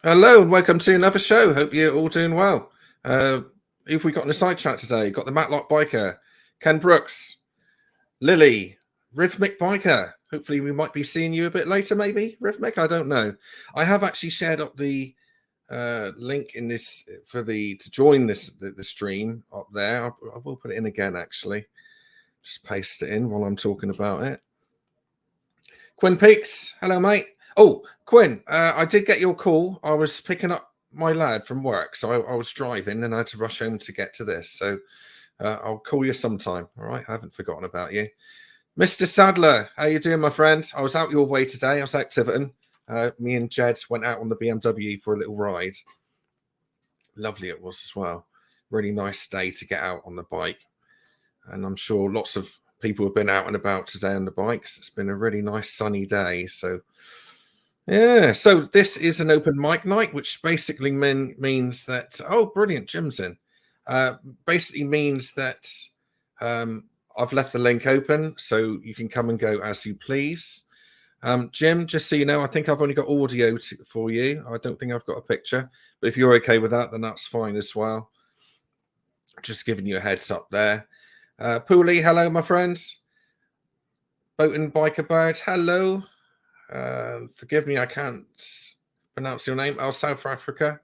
Hello and welcome to another show. Hope you're all doing well. Who've we got in the side chat today? Got the Matlock Biker, Ken Brooks, Lily, Rhythmic Biker. Hopefully we might be seeing you a bit later, maybe, Rhythmic, I don't know. I have actually shared up the link in this to join the stream up there. I will put it in again, actually. Just paste it in while I'm talking about it. Quinn Peaks, hello, mate. Oh, Quinn, I did get your call. I was picking up my lad from work, so I was driving and I had to rush home to get to this. So I'll call you sometime, all right? I haven't forgotten about you. Mr. Sadler, how you doing, my friend? I was out your way today. I was at Tiverton. Me and Jed went out on the BMW for a little ride. Lovely it was as well. Really nice day to get out on the bike. And I'm sure lots of people have been out and about today on the bikes. It's been a really nice sunny day. So, yeah. So this is an open mic night, which basically means that, oh, brilliant, Jim's in. Basically means that I've left the link open, so you can come and go as you please. Jim, just so you know, I think I've only got audio for you. I don't think I've got a picture. But if you're okay with that, then that's fine as well. Just giving you a heads up there. Pooley, hello, my friends. Boat and Biker Bird, hello. Forgive me, I can't pronounce your name. Oh, South Africa.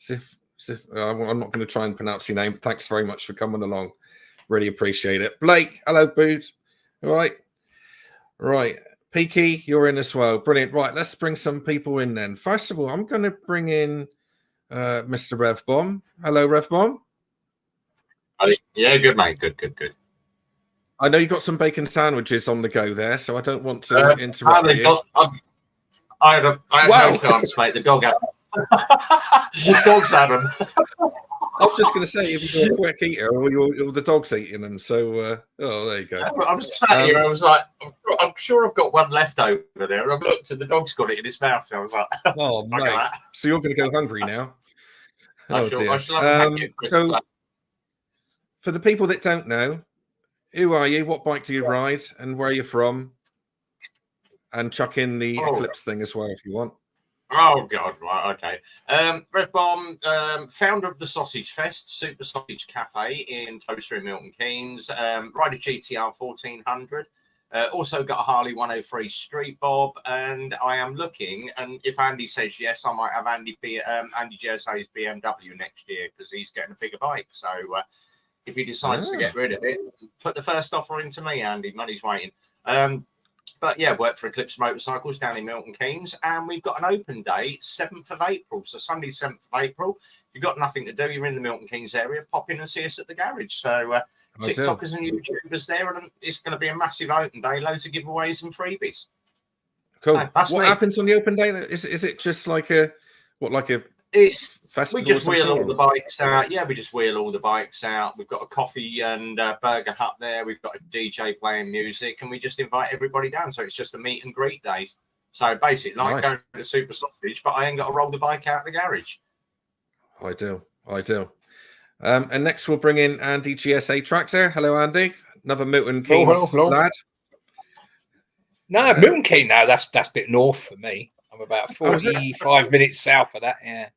I'm not going to try and pronounce your name, but thanks very much for coming along. Really appreciate it. Blake, hello, Boot. All right. Right. Peaky, you're in as well. Brilliant. Right, let's bring some people in then. First of all, I'm going to bring in Mr. Rev Bomb. Hello, Rev Bomb. Yeah, good, mate. Good. I know you got some bacon sandwiches on the go there, so I don't want to interrupt you. I had no chance, mate. The dog had the dog's had them. I was just going to say, if you're a quick eater, or the dog's eating them, so there you go. I'm sat here. I was like, I'm sure I've got one left over there. And I've looked, and the dog's got it in his mouth. So I was like, oh mate, so you're going to go hungry now? I shall have so, for the people that don't know, who are you? What bike do you ride? And where are you from? And chuck in the Eclipse thing as well if you want. Oh, God. Right. Okay. Rev Bomb, founder of the Sausage Fest, Super Sausage Cafe in Toaster in Milton Keynes. Ride a GTR 1400. Also got a Harley 103 Street Bob. And I am looking, and if Andy says yes, I might have Andy Jersey's BMW next year because he's getting a bigger bike. So, if he decides to get rid of it, put the first offer into me, Andy. Money's waiting. But yeah, work for Eclipse Motorcycles down in Milton Keynes. And we've got an open day, 7th of April. So Sunday, 7th of April. If you've got nothing to do, you're in the Milton Keynes area, pop in and see us at the garage. So TikTokers and YouTubers there. And it's going to be a massive open day, loads of giveaways and freebies. Cool. So what happens on the open day? Is it just like a we just wheel all the bikes out. Yeah, we just wheel all the bikes out. We've got a coffee and burger hut there. We've got a DJ playing music, and we just invite everybody down. So it's just a meet and greet day. So basically, like going to Super Sausage, but I ain't got to roll the bike out of the garage. I do. And next we'll bring in Andy GSA Tractor. Hello, Andy. Another Milton Keynes lad. No, Milton Keynes. No, that's a bit north for me. I'm about 45 minutes south of that. Yeah.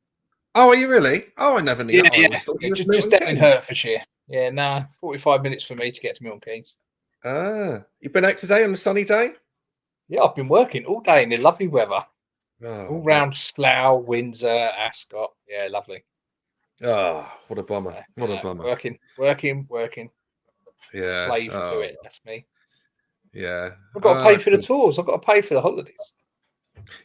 Oh, are you really? Oh, I never knew. Yeah, just down in Hertfordshire. Yeah, 45 minutes for me to get to Milton Keynes. You've been out today on a sunny day? Yeah, I've been working all day in the lovely weather. All round Slough, Windsor, Ascot. Yeah, lovely. Oh, what a bummer. What a bummer. Working. Yeah. Slave to it. That's me. Yeah. I've got to pay for the tours. I've got to pay for the holidays.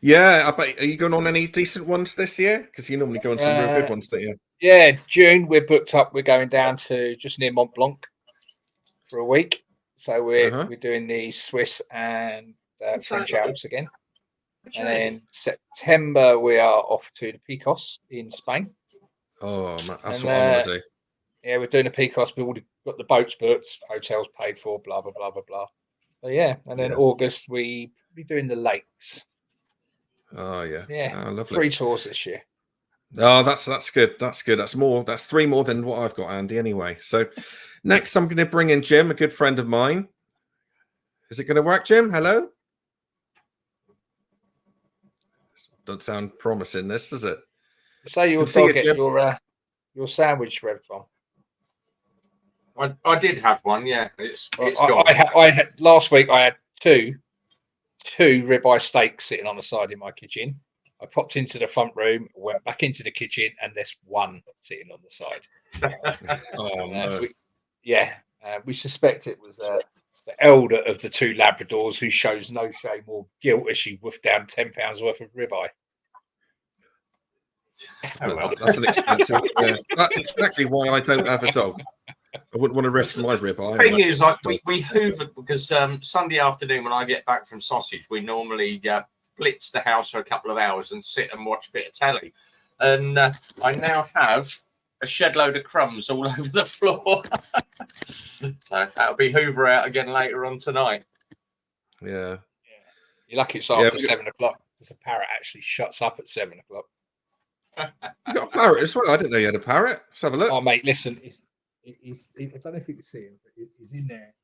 Yeah, I bet. Are you going on any decent ones this year? Because you normally go on some real good ones, don't you? Yeah, June we're booked up. We're going down to just near Mont Blanc for a week. So we're doing the Swiss and French Alps again. And then September we are off to the Picos in Spain. Oh, that's what I want to do. Yeah, we're doing the Picos. We've already got the boats booked, hotels paid for, blah blah blah blah blah. So yeah, and then August we be doing the lakes. Oh yeah, yeah, lovely. 3 tours this year. Oh, that's good. That's good. That's 3 more than what I've got, Andy. Anyway, so next I'm going to bring in Jim, a good friend of mine. Is it going to work, Jim? Hello. Doesn't sound promising, this does it? Say your dog get your sandwich, Red Farm. I did have one. Yeah, it's gone. I had last week. I had two ribeye steaks sitting on the side in my kitchen. I popped into the front room, went back into the kitchen, and there's one sitting on the side. No. We suspect it was the elder of the two Labradors who shows no shame or guilt as she woofed down £10 worth of ribeye. Oh, well, that's an expensive. That's exactly why I don't have a dog. I wouldn't want to risk my ribeye. The thing is, like we hoovered because Sunday afternoon when I get back from sausage, we normally blitz the house for a couple of hours and sit and watch a bit of telly. And I now have a shed load of crumbs all over the floor. So that'll be Hoover out again later on tonight. Yeah. You're lucky it's after 7 o'clock because the parrot actually shuts up at 7 o'clock. You got a parrot as well. I didn't know you had a parrot. Let's have a look. Oh, mate, listen. I don't know if you can see him, but he's in there.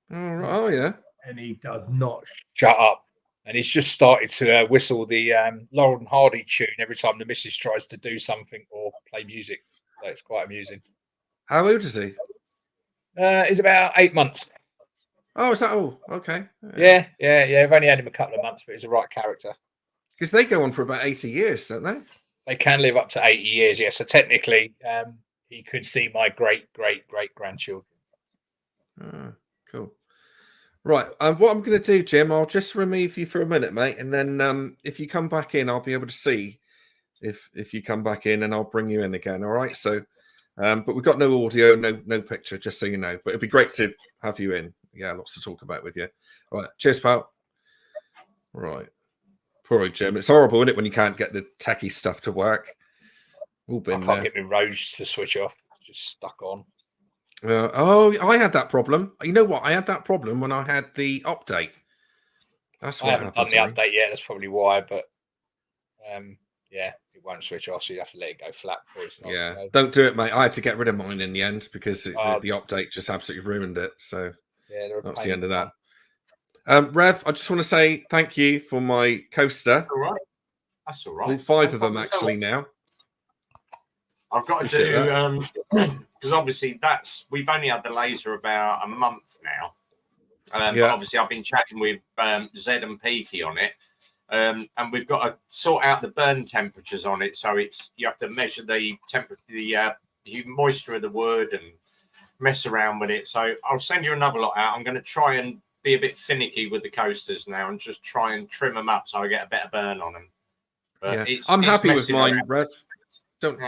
Oh, yeah. And he does not shut up. And he's just started to whistle the Laurel and Hardy tune every time the missus tries to do something or play music. So it's quite amusing. How old is he? He's about 8 months. Oh, is that all? Okay. Yeah. I've only had him a couple of months, but he's a right character. Because they go on for about 80 years, don't they? They can live up to 80 years, yeah. So technically, he could see my great-great-great-grandchildren. Cool. Right. What I'm going to do, Jim, I'll just remove you for a minute, mate. And then if you come back in, I'll be able to see if you come back in and I'll bring you in again. All right. So, but we've got no audio, no picture, just so you know. But it'd be great to have you in. Yeah, lots to talk about with you. All right. Cheers, pal. Right. Poor Jim. It's horrible, isn't it, when you can't get the techie stuff to work? All been I can't get my Rose to switch off. Just stuck on. I had that problem. You know what? I had that problem when I had the update. That's what I haven't done the update yet. That's probably why. But it won't switch off. So you have to let it go flat before it's not. Yeah, don't do it, mate. I had to get rid of mine in the end because the update just absolutely ruined it. So yeah, that's the end of that. Rev, I just want to say thank you for my coaster. All right. That's all right. All 5 of them actually now. I've got to do because obviously we've only had the laser about a month now. But obviously I've been chatting with Zed and Peaky on it. And we've got to sort out the burn temperatures on it. So you have to measure the temperature, the moisture of the wood and mess around with it. So I'll send you another lot out. I'm going to try and be a bit finicky with the coasters now and just try and trim them up so I get a better burn on them. But I'm happy with mine, Rev. Don't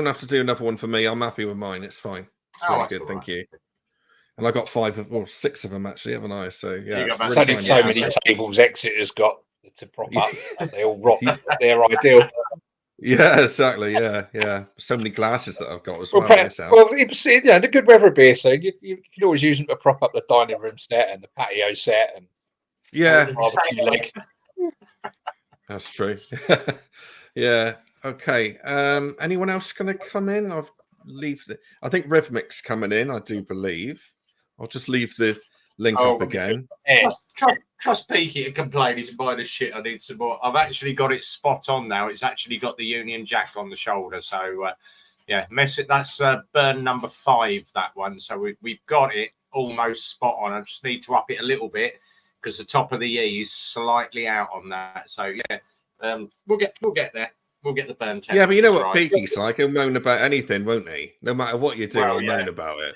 have to do another one for me. I'm happy with mine. It's fine. It's really good. Thank you. And I got 6 of them actually, haven't I? So yeah, so many tables Exeter's got to prop up. They all rot. They're ideal. Yeah, exactly. Yeah. So many glasses that I've got as well. The good weather beer, so you can always use them to prop up the dining room set and the patio set and barbecue leg. That's true. Yeah. Okay. Anyone else going to come in? I think Revmic's coming in. I do believe. I'll just leave the link up again. Trust Peaky to complain. He's buying the shit. I need some more. I've actually got it spot on now. It's actually got the Union Jack on the shoulder. So that's burn number 5. That one. So we've got it almost spot on. I just need to up it a little bit because the top of the E is slightly out on that. So we'll get there. We'll get the burn temperature. Yeah, but you know what Peaky's like? He'll moan about anything, won't he? No matter what you do, he'll moan about it.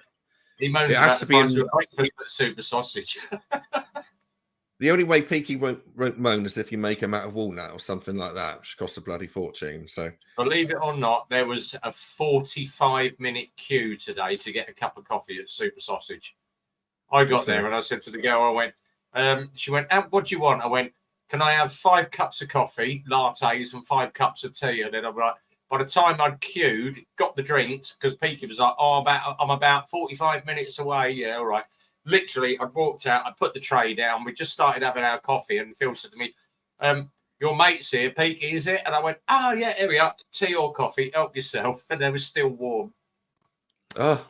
He moans about the price of breakfast at Super Sausage. The only way Peaky won't moan is if you make him out of walnut or something like that, which costs a bloody fortune. So, believe it or not, there was a 45-minute queue today to get a cup of coffee at Super Sausage. I got there and I said to the girl, she went, what do you want? I went, can I have 5 cups of coffee, lattes, and 5 cups of tea? And then I'm like, by the time I'd queued, got the drinks, because Peaky was like, I'm about 45 minutes away. Yeah, all right. Literally, I walked out, I put the tray down, we just started having our coffee, and Phil said to me, your mate's here, Peaky, is it? And I went, yeah, here we are, tea or coffee, help yourself. And they were still warm. Oh.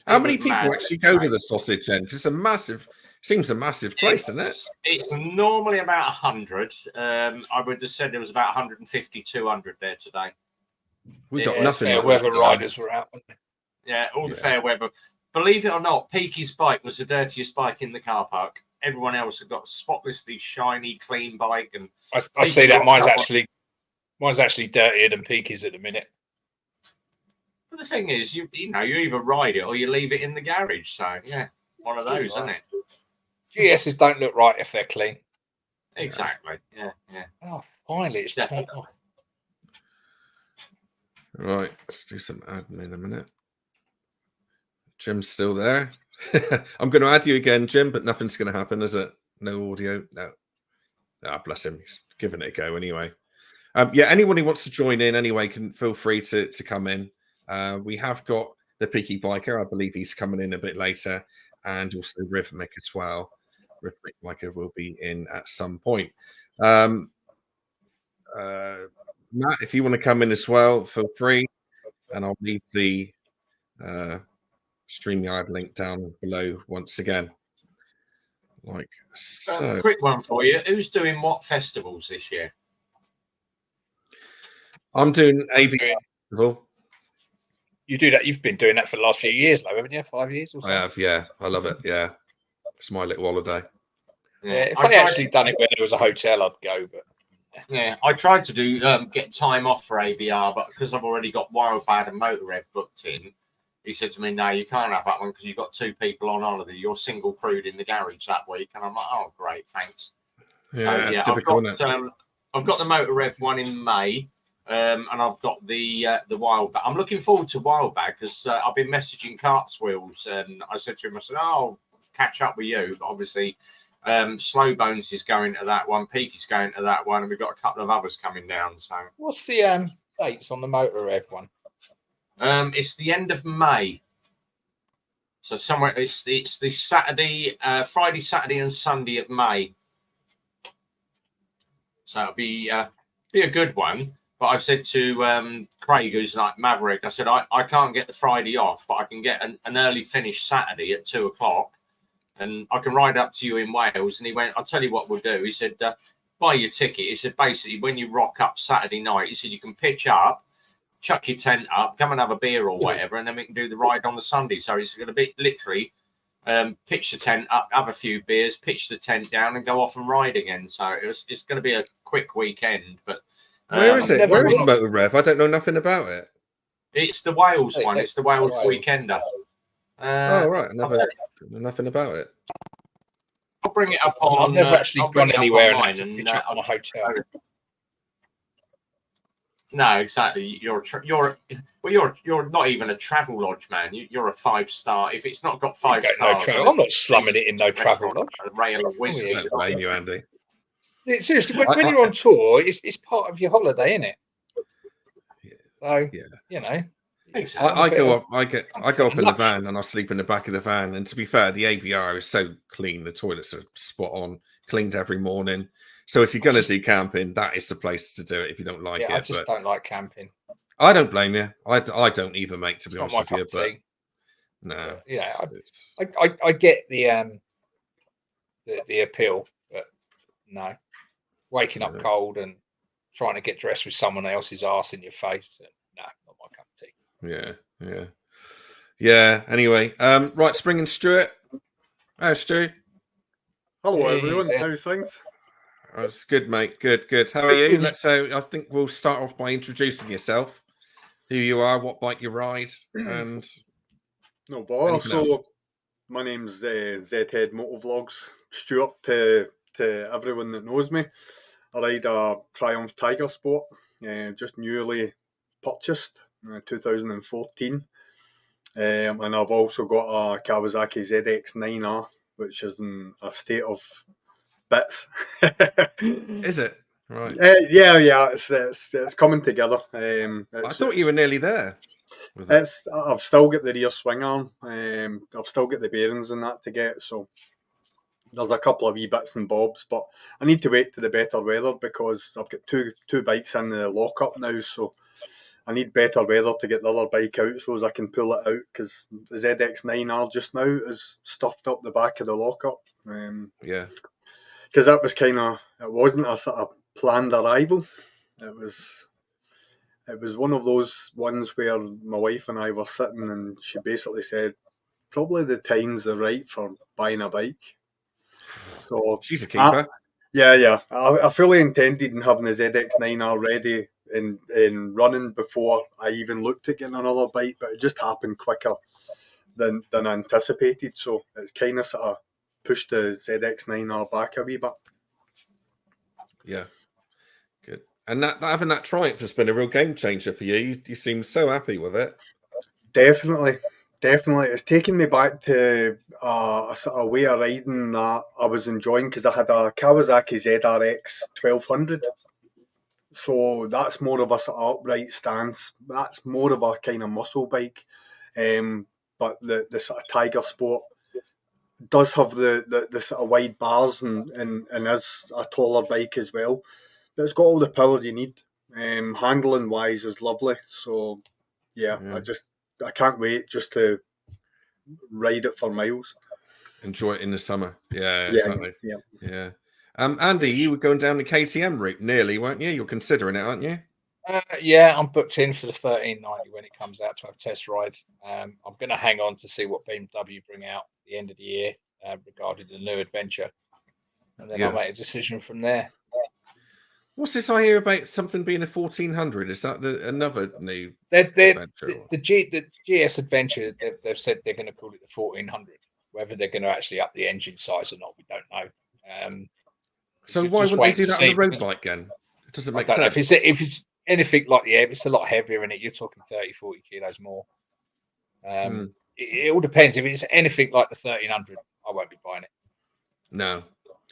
How many people actually go to the sausage end? It's a massive Seems a massive place, isn't it? It's normally about 100. I would have said there was about 150, 200 there today. We got nothing. Fair weather riders were out. Yeah, all the fair weather. Believe it or not, Peaky's bike was the dirtiest bike in the car park. Everyone else had got a spotlessly shiny, clean bike, and I see that mine's actually dirtier than Peaky's at the minute. But the thing is, you either ride it or you leave it in the garage. So yeah, one of those, isn't it? GSs don't look right if they're clean. Exactly. Yeah. Oh, finally, it's time. Right, let's do some admin a minute. Jim's still there. I'm going to add you again, Jim, but nothing's going to happen, is it? No audio. No. Ah, bless him. He's giving it a go anyway. Yeah, anyone who wants to join in anyway can feel free to come in. We have got the Peaky Biker. I believe he's coming in a bit later, and also Rhythmic as well. Rhythmic Biker will be in at some point. Matt, if you want to come in as well, feel free, and I'll leave the StreamYard link down below once again. Like so. Quick one for you. Who's doing what festivals this year? I'm doing AB Festival. You do that. You've been doing that for the last few years, though, haven't you? 5 years or so? I have, yeah. I love it. Yeah, it's my little holiday. Yeah, if I actually done it when there was a hotel, I'd go. But yeah, I tried to do get time off for ABR, but because I've already got Wildbad and Motorrev booked in, he said to me, "No, you can't have that one because you've got 2 people on holiday. You're single crewed in the garage that week." And I'm like, "Oh, great, thanks." Yeah, so, yeah, typical, I've got the Motorrev one in May. And I've got the Wildbag. I'm looking forward to Wildbag because I've been messaging Cartswheels, and I said to him, I said, "Oh, I'll catch up with you." But obviously, Slow Bones is going to that one, Peaky's going to that one, and we've got a couple of others coming down. So, what's the dates on the Motorrev one? It's the end of May. So somewhere it's the Saturday, Friday, Saturday, and Sunday of May. So it'll be a good one. But I've said to Craig, who's like Maverick, I said, I can't get the Friday off, but I can get an early finish Saturday at 2:00, and I can ride up to you in Wales. And he went, "I'll tell you what we'll do." He said, "Buy your ticket." He said, "Basically, when you rock up Saturday night," he said, "you can pitch up, chuck your tent up, come and have a beer or whatever, and then we can do the ride on the Sunday." So it's going to be literally pitch the tent up, have a few beers, pitch the tent down, and go off and ride again. So it's going to be a quick weekend, but... Where is it? Where is the Motorrev? I don't know nothing about it. It's the Wales one. It's the Wales Weekender. Oh, right. I never know nothing about it. I'll bring it up on... I've never actually gone anywhere and on a hotel. No, exactly. You're not even a travel lodge, man. You're a 5-star. If it's not got 5 stars... I'm not slumming it in no travel lodge. A rail of whiskey. I don't blame you, Andy. Seriously, when you're on tour, it's part of your holiday, isn't it? So, you know. Exactly. I go up in the van and I sleep in the back of the van. And to be fair, the ABR is so clean. The toilets are spot on, cleaned every morning. So if you're going to do camping, that is the place to do it if you don't like it. I just don't like camping. I don't blame you. I don't either, mate, to be honest with you. But no. Yeah, I get the appeal, but no. Waking up cold and trying to get dressed with someone else's arse in your face. No, not my cup of tea. Yeah. Anyway, right, Spring and Stuart. Hi, Stu. Hello, everyone. How's things? It's good, mate. Good. How are you? I think we'll start off by introducing yourself, who you are, what bike you ride, and no bother. So, my name's Zhead Motovlogs. Stuart to everyone that knows me. I ride a Triumph Tiger Sport, just newly purchased, 2014. And I've also got a Kawasaki ZX-9R, which is in a state of bits. Is it? Right. Yeah. It's coming together. I thought you were nearly there. I've still got the rear swing arm. I've still got the bearings and that to get, so there's a couple of wee bits and bobs, but I need to wait to the better weather because I've got two bikes in the lockup now, so I need better weather to get the other bike out so as I can pull it out, because the ZX9R just now is stuffed up the back of the lockup. Yeah. Because that was it wasn't a sort of planned arrival. It was one of those ones where my wife and I were sitting and she basically said, probably the time's right for buying a bike. So She's a keeper. Yeah. I fully intended in having the ZX9R ready and running before I even looked at getting another bike, but it just happened quicker than anticipated. So it's kind of sort of pushed the ZX9R back a wee bit. Yeah. Good. And that having that Triumph has been a real game changer for you. You seem so happy with it. Definitely. It's taken me back to a sort of way of riding that I was enjoying, because I had a Kawasaki ZRX 1200. So that's more of a sort of upright stance. That's more of a kind of muscle bike. But the sort of Tiger Sport does have the sort of wide bars and is a taller bike as well. But it's got all the power you need. Handling wise is lovely. So yeah. I can't wait just to ride it for miles. Enjoy it in the summer. Yeah, exactly. Yeah. Andy, you were going down the KTM route nearly, weren't you? You're considering it, aren't you? Yeah, I'm booked in for the 1390 when it comes out to have a test ride. I'm going to hang on to see what BMW bring out at the end of the year regarding the new adventure, and then I'll make a decision from there. What's this I hear about something being a 1400? Is that another new adventure? The GS Adventure, they've said they're going to call it the 1400. Whether they're going to actually up the engine size or not, we don't know. So why wouldn't they do that on the road bike then? It doesn't make sense. If it's anything like it's a lot heavier in it. You're talking 30-40 kilos more. It all depends. If it's anything like the 1300, I won't be buying it. No.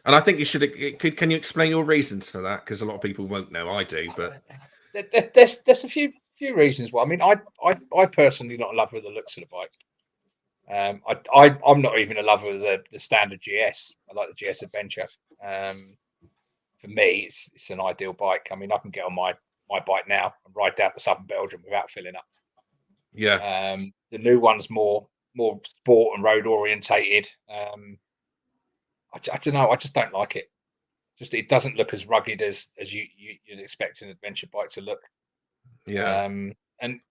And I think you should. Can you explain your reasons for that? Because a lot of people won't know. I do, but there's a few reasons why. I mean, I personally not in love with the looks of the bike. I'm not even in love with the standard GS. I like the GS Adventure. For me, it's an ideal bike. I mean, I can get on my bike now and ride down to southern Belgium without filling up. Yeah. The new one's more sport and road orientated. I don't know. I just don't like it. It doesn't look as rugged as you'd expect an adventure bike to look. Yeah. And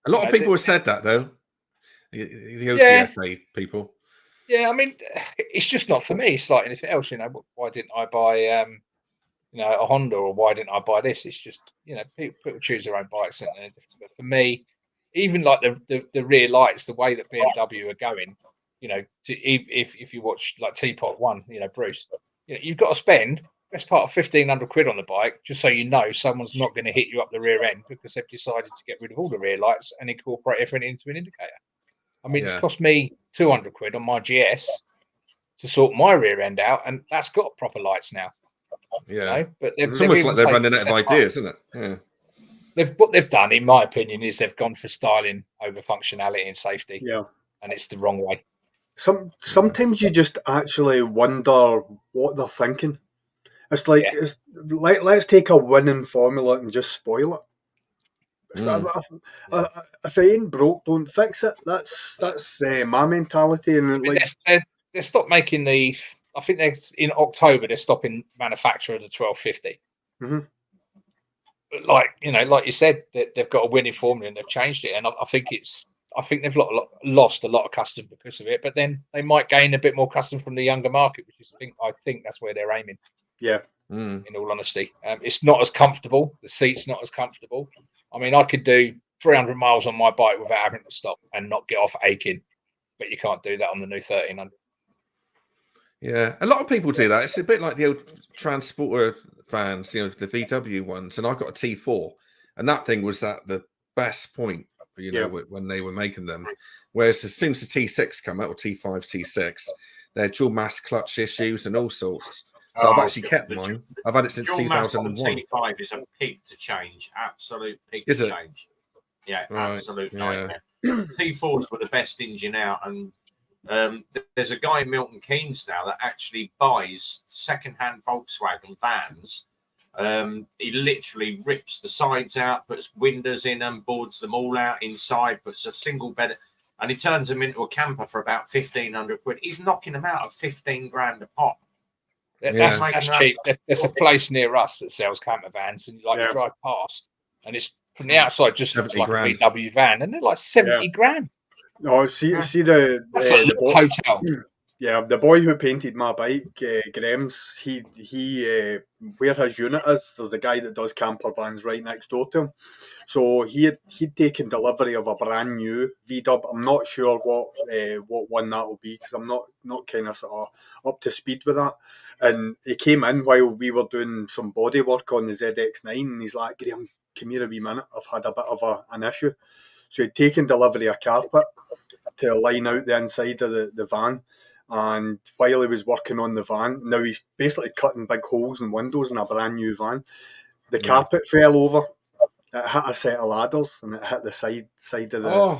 a lot of people have said that though. The OTSA people. Yeah, I mean, it's just not for me. It's like anything else, Why didn't I buy, a Honda, or why didn't I buy this? It's just, people choose their own bikes, and but for me, even like the rear lights, the way that BMW are going, if you watch like Teapot One, Bruce, you've got to spend best part of 1,500 quid on the bike just so someone's not going to hit you up the rear end because they've decided to get rid of all the rear lights and incorporate everything into an indicator. I mean, it's cost me 200 quid on my GS to sort my rear end out, and that's got proper lights now. Yeah, but it's almost like they're running out of ideas, isn't it? Yeah. What they've done, in my opinion, is they've gone for styling over functionality and safety. Yeah, and it's the wrong way. Sometimes you just actually wonder what they're thinking. It's like let's take a winning formula and just spoil it. If it ain't broke, don't fix it. That's my mentality. And they stopped making the. I think in October they're stopping manufacture of the 1250. Mm-hmm. But like you said, they've got a winning formula and they've changed it. And I think they've lost a lot of custom because of it. But then they might gain a bit more custom from the younger market, which is I think that's where they're aiming. Yeah. In all honesty, it's not as comfortable. The seat's not as comfortable. I mean, I could do 300 miles on my bike without having to stop and not get off aching, but you can't do that on the new 1300. Yeah, a lot of people do that. It's a bit like the old Transporter vans, the VW ones. And I got a T4, and that thing was at the best point, when they were making them. Whereas as soon as the T6 come out, or T5, T6, they're dual mass clutch issues and all sorts. So I've actually kept mine. I've had it since 2001. T5 is a pig to change. Absolute pig to change. Yeah, right. Absolute nightmare. T4s were the best engine out, and there's a guy in Milton Keynes now that actually buys second-hand Volkswagen vans He literally rips the sides out, puts windows in them, boards them all out inside, puts a single bed, and he turns them into a camper for about 1,500 quid. He's knocking them out of 15 grand a pop. That's cheap. There's a place near us that sells camper vans, and you drive past, and it's from the outside just looks like grand. A VW van, and they're like 70 grand. No, see that's the hotel. Yeah, the boy who painted my bike, Graham's, he where his unit is, there's a guy that does camper vans right next door to him. So he'd taken delivery of a brand new V-dub. I'm not sure what one that will be, because I'm not kind of sort of up to speed with that. And he came in while we were doing some body work on the ZX9, and he's like, Graham, come here a wee minute, I've had a bit of an issue. So he'd taken delivery of carpet to line out the inside of the van. And while he was working on the van, now he's basically cutting big holes in windows in a brand new van. The carpet fell over. It hit a set of ladders, and it hit the side of the.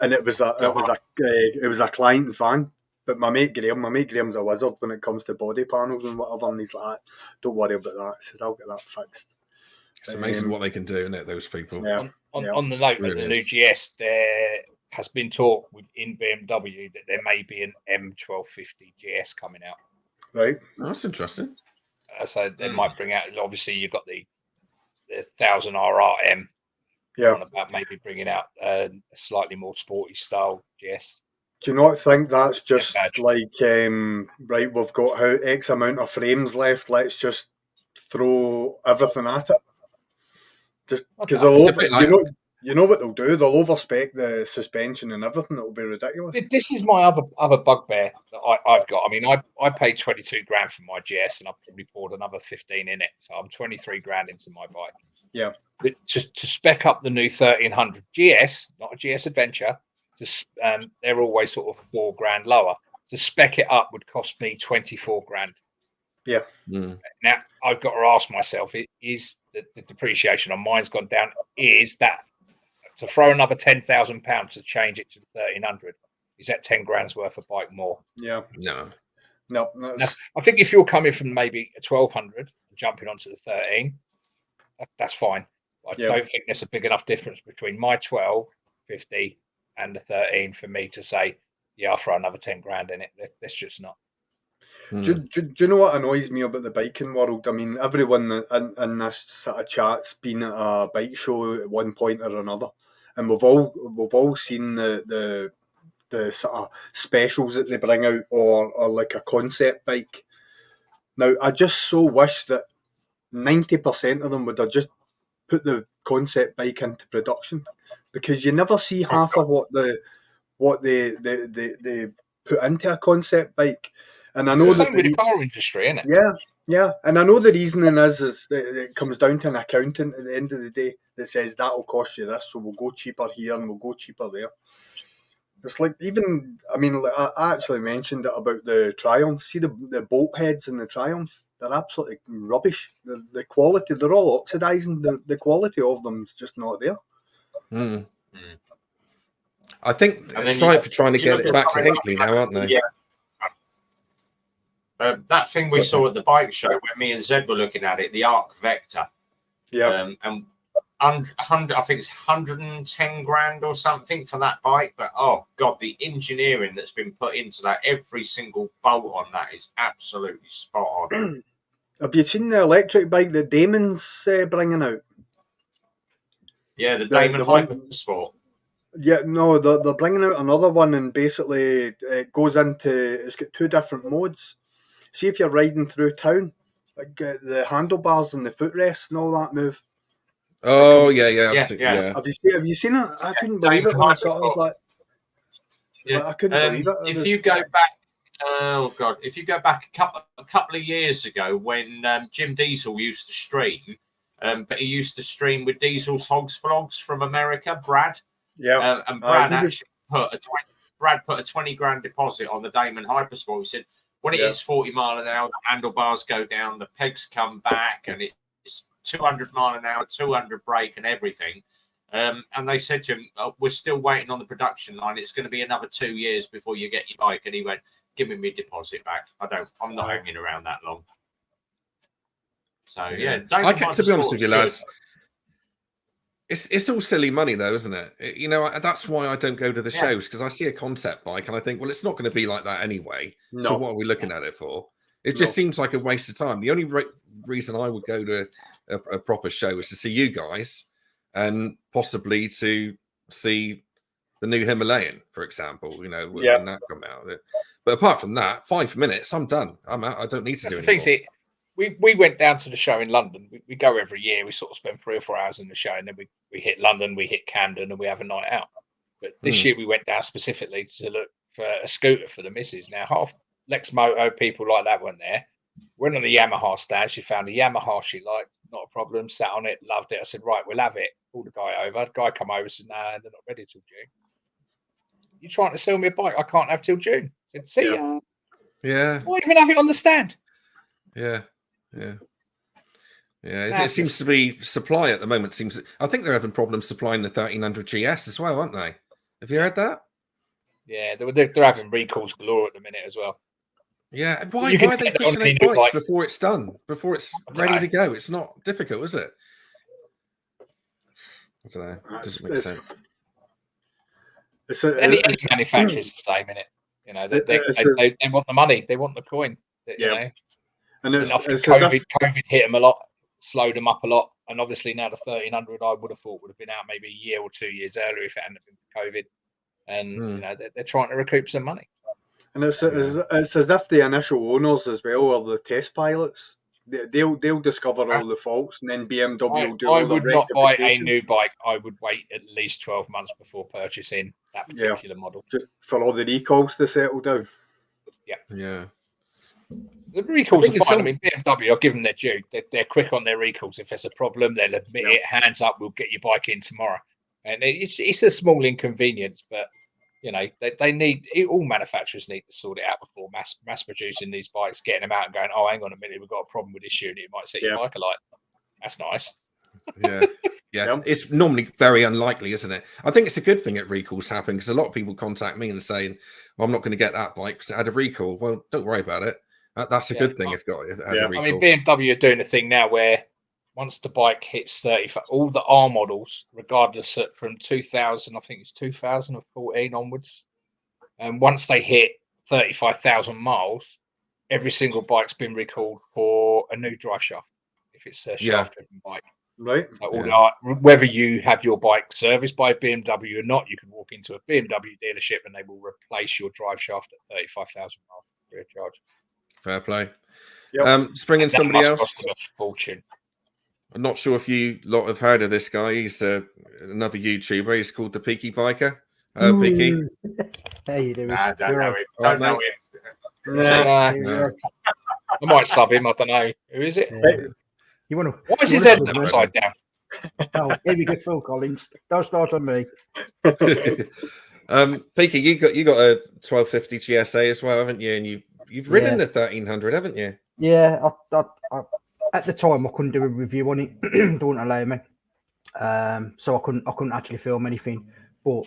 And it was a client van. But my mate Graham's a wizard when it comes to body panels and whatever. And he's like, "Don't worry about that." He says, "I'll get that fixed." It's amazing what they can do, isn't it? Those people. Yeah. On the note of the new GS, there has been talk in BMW that there may be an M1250 GS coming out. Right. Oh, that's interesting. So they might bring out. Obviously, you've got the 1000 RRM. Yeah. About maybe bringing out a slightly more sporty style GS. Do you not think that's just like right? We've got how X amount of frames left. Let's just throw everything at it. Just because you know what they'll do? They'll overspec the suspension and everything. It'll be ridiculous. This is my other bugbear that I've got. I mean, I paid 22 grand for my GS, and I've probably poured another 15 in it, so I'm 23 grand into my bike. Yeah. But to spec up the new 1300 GS, not a GS Adventure, they're always sort of 4 grand lower. To spec it up would cost me 24 grand. Yeah. Mm. Now I've got to ask myself: is the depreciation on mine's gone down? Is that to throw another £10,000 to change it to the 1300? Is that 10 grand's worth of bike more? Yeah. No. I think if you're coming from maybe a 1200 and jumping onto the 13, that's fine. I don't think there's a big enough difference between my 1250 and the 13 for me to say, yeah, I'll throw another 10 grand in it. That's just not. Do you know what annoys me about the biking world? I mean, everyone in this sort of chat's been at a bike show at one point or another, and we've all seen the sort of specials that they bring out, or like a concept bike. Now, I just so wish that 90% of them would have just put the concept bike into production, because you never see half of what they put into a concept bike. And I know it's the same with the car industry, isn't it? Yeah. And I know the reasoning is that it comes down to an accountant at the end of the day that says that'll cost you this, so we'll go cheaper here and we'll go cheaper there. It's like, even, I mean, I actually mentioned it about the Triumph. See the bolt heads in the Triumph? They're absolutely rubbish. The quality, they're all oxidizing. The quality of them is just not there. I think Triumph are trying to get it back to Hinkley now, aren't they? Yeah. That thing we saw at the bike show when me and Zed were looking at it, the Arc Vector. Yeah. And I think it's 110 grand or something for that bike. But oh god, the engineering that's been put into that, every single bolt on that is absolutely spot on. Have you seen the electric bike that Damon's bringing out? Yeah, the Damon Hypersport. Yeah, no, they're bringing out another one, and basically it goes into, it's got 2 different modes. See, if you're riding through town, like the handlebars and the footrests and all that move. Oh yeah. Have you seen it? I couldn't believe it when I saw it. I was like, I couldn't believe it. If you go back, if you go back a couple of years ago when Jim Diesel used to stream, but he used to stream with Diesel's Hogs Vlogs from America, Brad. Yeah, and Brad actually put a 20 grand deposit on the Damon Hypersport. He said, when it is 40 mile an hour, the handlebars go down, the pegs come back, and it's 200 mile an hour, 200 brake and everything. And they said to him, we're still waiting on the production line. It's going to be another 2 years before you get your bike. And he went, give me my deposit back. I'm not hanging around that long. So yeah, to be honest with you, lads, it's all silly money though, isn't it? You know, that's why I don't go to the shows, because I see a concept bike and I think, well, it's not going to be like that anyway. No. So what are we looking at it for? It just seems like a waste of time. The only reason I would go to a proper show is to see you guys and possibly to see the new Himalayan, for example, you know, when that come out. But apart from that, 5 minutes, I'm done. I'm out. I don't need to do anything. We went down to the show in London. We go every year. We sort of spend 3 or 4 hours in the show, and then we hit London, we hit Camden, and we have a night out. But this year we went down specifically to look for a scooter for the missus. Now, half Lex Moto people like that weren't there. Went on the Yamaha stand. She found a Yamaha she liked, not a problem. Sat on it, loved it. I said, right, we'll have it. Called the guy over. The guy come over, said, nah, they're not ready till June. You trying to sell me a bike I can't have till June? I said, see ya. Yeah. Why even have it on the stand? Yeah. It seems to be supply at the moment. I think they're having problems supplying the 1300 GS as well, aren't they? Have you heard that? Yeah, they're having recalls galore at the minute as well. Yeah, why are they pushing 8 bikes before it's done, before it's ready to go? It's not difficult, is it? I don't know. It doesn't make sense. Any manufacturer's the same, innit? You know, they want the money, they want the coin. You know? And COVID hit them a lot, slowed them up a lot, and obviously now the 1300 I would have thought would have been out maybe a year or 2 years earlier if it hadn't been for COVID. And you know they're trying to recoup some money. And it's as if the initial owners as well are the test pilots. They'll discover all the faults, and then BMW will do all the rectification. I would not buy a new bike. I would wait at least 12 months before purchasing that particular model, just for all the recalls to settle down. Yeah. The recalls are fine. I mean, BMW, I'll give them their due. They're quick on their recalls. If there's a problem, they'll admit it. Hands up, we'll get your bike in tomorrow. And it's a small inconvenience, but you know they need. All manufacturers need to sort it out before mass producing these bikes, getting them out and going, oh, hang on a minute, we've got a problem with this unit. It might set your bike alight. That's nice. Yeah. It's normally very unlikely, isn't it? I think it's a good thing that recalls happen, because a lot of people contact me and saying, well, I'm not going to get that bike because it had a recall. Well, don't worry about it. That's a good thing if it had a recall. I mean, BMW are doing a thing now where once the bike hits 30, all the R models, regardless from 2000, I think it's 2014 onwards, and once they hit 35,000 miles, every single bike's been recalled for a new drive shaft if it's a shaft-driven bike. Right. So whether you have your bike serviced by BMW or not, you can walk into a BMW dealership and they will replace your drive shaft at 35,000 miles free of charge. Fair play. Spring in somebody else. Cost a fortune. I'm not sure if you lot have heard of this guy. He's another YouTuber. He's called the Peaky Biker. Peaky. Hey, there I don't know it. Don't know him. I might sub him. I don't know. Who is it? You want to? Why is his head upside down? Oh, here we go, Phil Collins. Don't start on me. Peaky, you got a 1250 GSA as well, haven't you? And you've ridden the 1300, haven't you? Yeah, I at the time I couldn't do a review on it. Don't allow me, so I couldn't actually film anything. But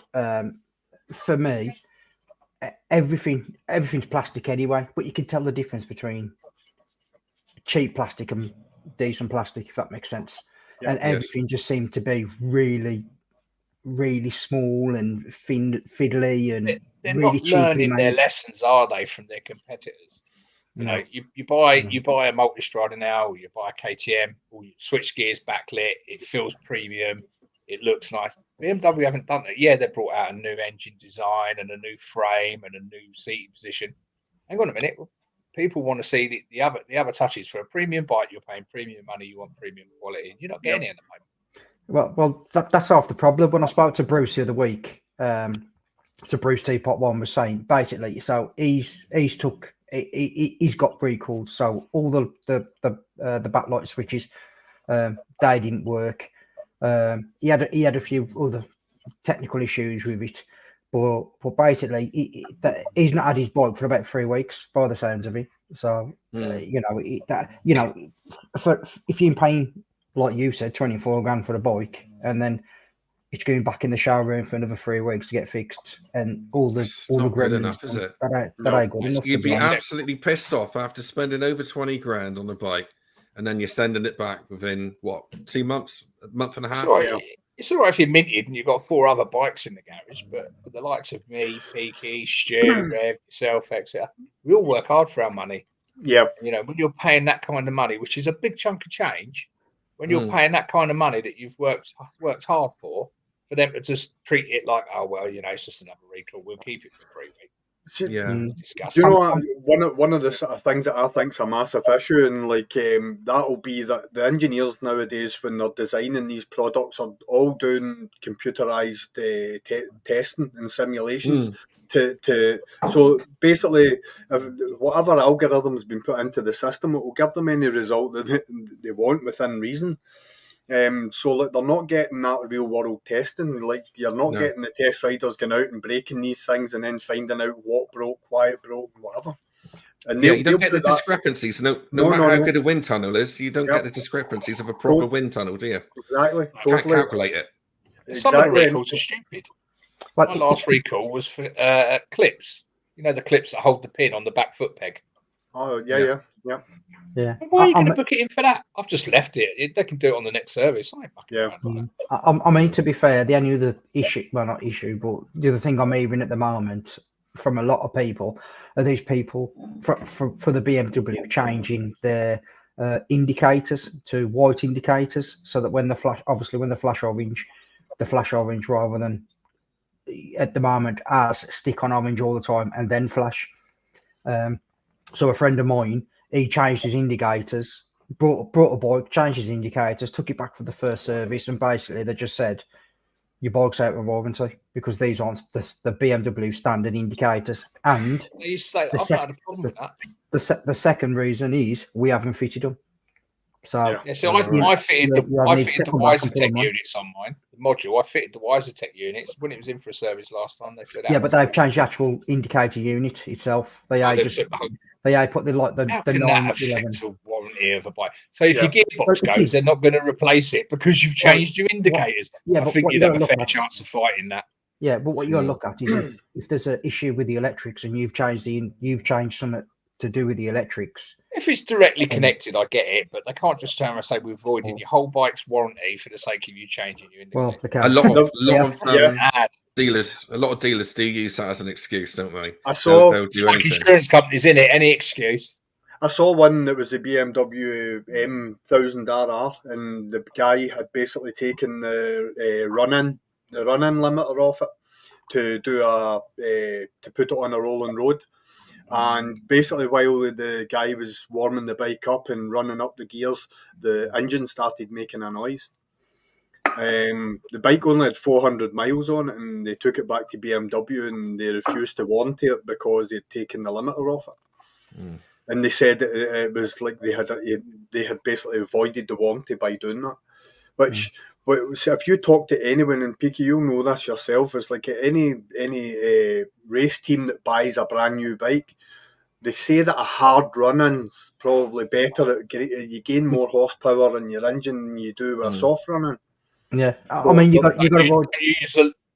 for me, everything's plastic anyway. But you can tell the difference between cheap plastic and decent plastic, if that makes sense. And everything just seemed to be really, really small and fiddly, and they're really not learning their lessons, are they, from their competitors? You know, you buy a multi-strider now, or you buy a KTM, or you switch gears backlit. It feels premium. It looks nice. BMW haven't done that. Yeah, they brought out a new engine design and a new frame and a new seating position. Hang on a minute. People want to see the other touches. For a premium bike, you're paying premium money. You want premium quality, and you're not getting it at the moment. Well, that's half the problem. When I spoke to Bruce the other week, so Bruce Teapot One was saying basically, so he's got recalls. So all the backlight switches, they didn't work. He had a few other technical issues with it, but basically he's not had his bike for about 3 weeks by the sounds of it. So if you're paying, like you said, 24 grand for the bike, and then it's going back in the showroom for another 3 weeks to get fixed, and all the good enough, is it? That ain't good enough. You'd be absolutely pissed off after spending over 20 grand on the bike, and then you're sending it back within what, 2 months, a month and a half. It's all right if you're minted and you've got 4 other bikes in the garage, but for the likes of me, Peaky, Stu, Rev, yourself, etc., we all work hard for our money. Yeah. You know, when you're paying that kind of money, which is a big chunk of change, when you're paying that kind of money that you've worked hard for them to just treat it like, oh well, you know, it's just another recall, we'll keep it for 3 weeks. Yeah. Do you know what, one of the sort of things that I think is a massive issue, and like that'll be that the engineers nowadays, when they're designing these products, are all doing computerized testing and simulations. So basically, if whatever algorithm's been put into the system, it will give them any result that they want within reason. So like they're not getting that real world testing. Like you're not getting the test riders going out and breaking these things and then finding out what broke, why it broke, and whatever. And you don't get the discrepancies. No matter how good a wind tunnel is, you don't get the discrepancies of a proper wind tunnel, do you? Exactly. You can't calculate it. Some of the recalls are stupid. My last recall was for clips. You know, the clips that hold the pin on the back foot peg. Oh yeah. Why are you going to book it in for that? I've just left it. They can do it on the next service. I mean, to be fair, the only other issue, well, not issue, but the other thing I'm hearing at the moment from a lot of people are these people for the BMW changing their indicators to white indicators, so that when the flash orange rather than at the moment as stick on orange all the time and then flash. So a friend of mine, he changed his indicators, brought a bike, changed his indicators, took it back for the first service, and basically they just said, your bike's out of warranty because these aren't the BMW standard indicators. And you say, I've had a problem with that. The second reason is we haven't fitted them. So I fitted the WiserTech units on mine, the module. I fitted the WiserTech units when it was in for a service last time. They said, but they've changed the actual indicator unit itself. They put the how can that affect a warranty of a bike? So if your gearbox goes, they're not going to replace it because you've changed your indicators. I think you'd have a fair chance of fighting that. Yeah, but what you got to look at is if there's an issue with the electrics and you've changed something to do with the electrics. If it's directly connected, I get it, but they can't just turn around and say we've voided your whole bike's warranty for the sake of you changing your indicator. Well, a lot of dealers do use that as an excuse, don't they? I saw like insurance companies in it, any excuse. I saw one that was the BMW M1000RR, and the guy had basically taken the run-in limiter off it to do to put it on a rolling road. And basically, while the guy was warming the bike up and running up the gears, the engine started making a noise. The bike only had 400 miles on it, and they took it back to BMW and they refused to warranty it because they'd taken the limiter off it. And they said that it was like they had basically avoided the warranty by doing that. Which, so if you talk to anyone, and Peaky, you'll know this yourself, it's like any race team that buys a brand new bike, they say that a hard run-in's probably better. You gain more horsepower in your engine than you do with a soft run-in. Yeah, I mean, you got to avoid.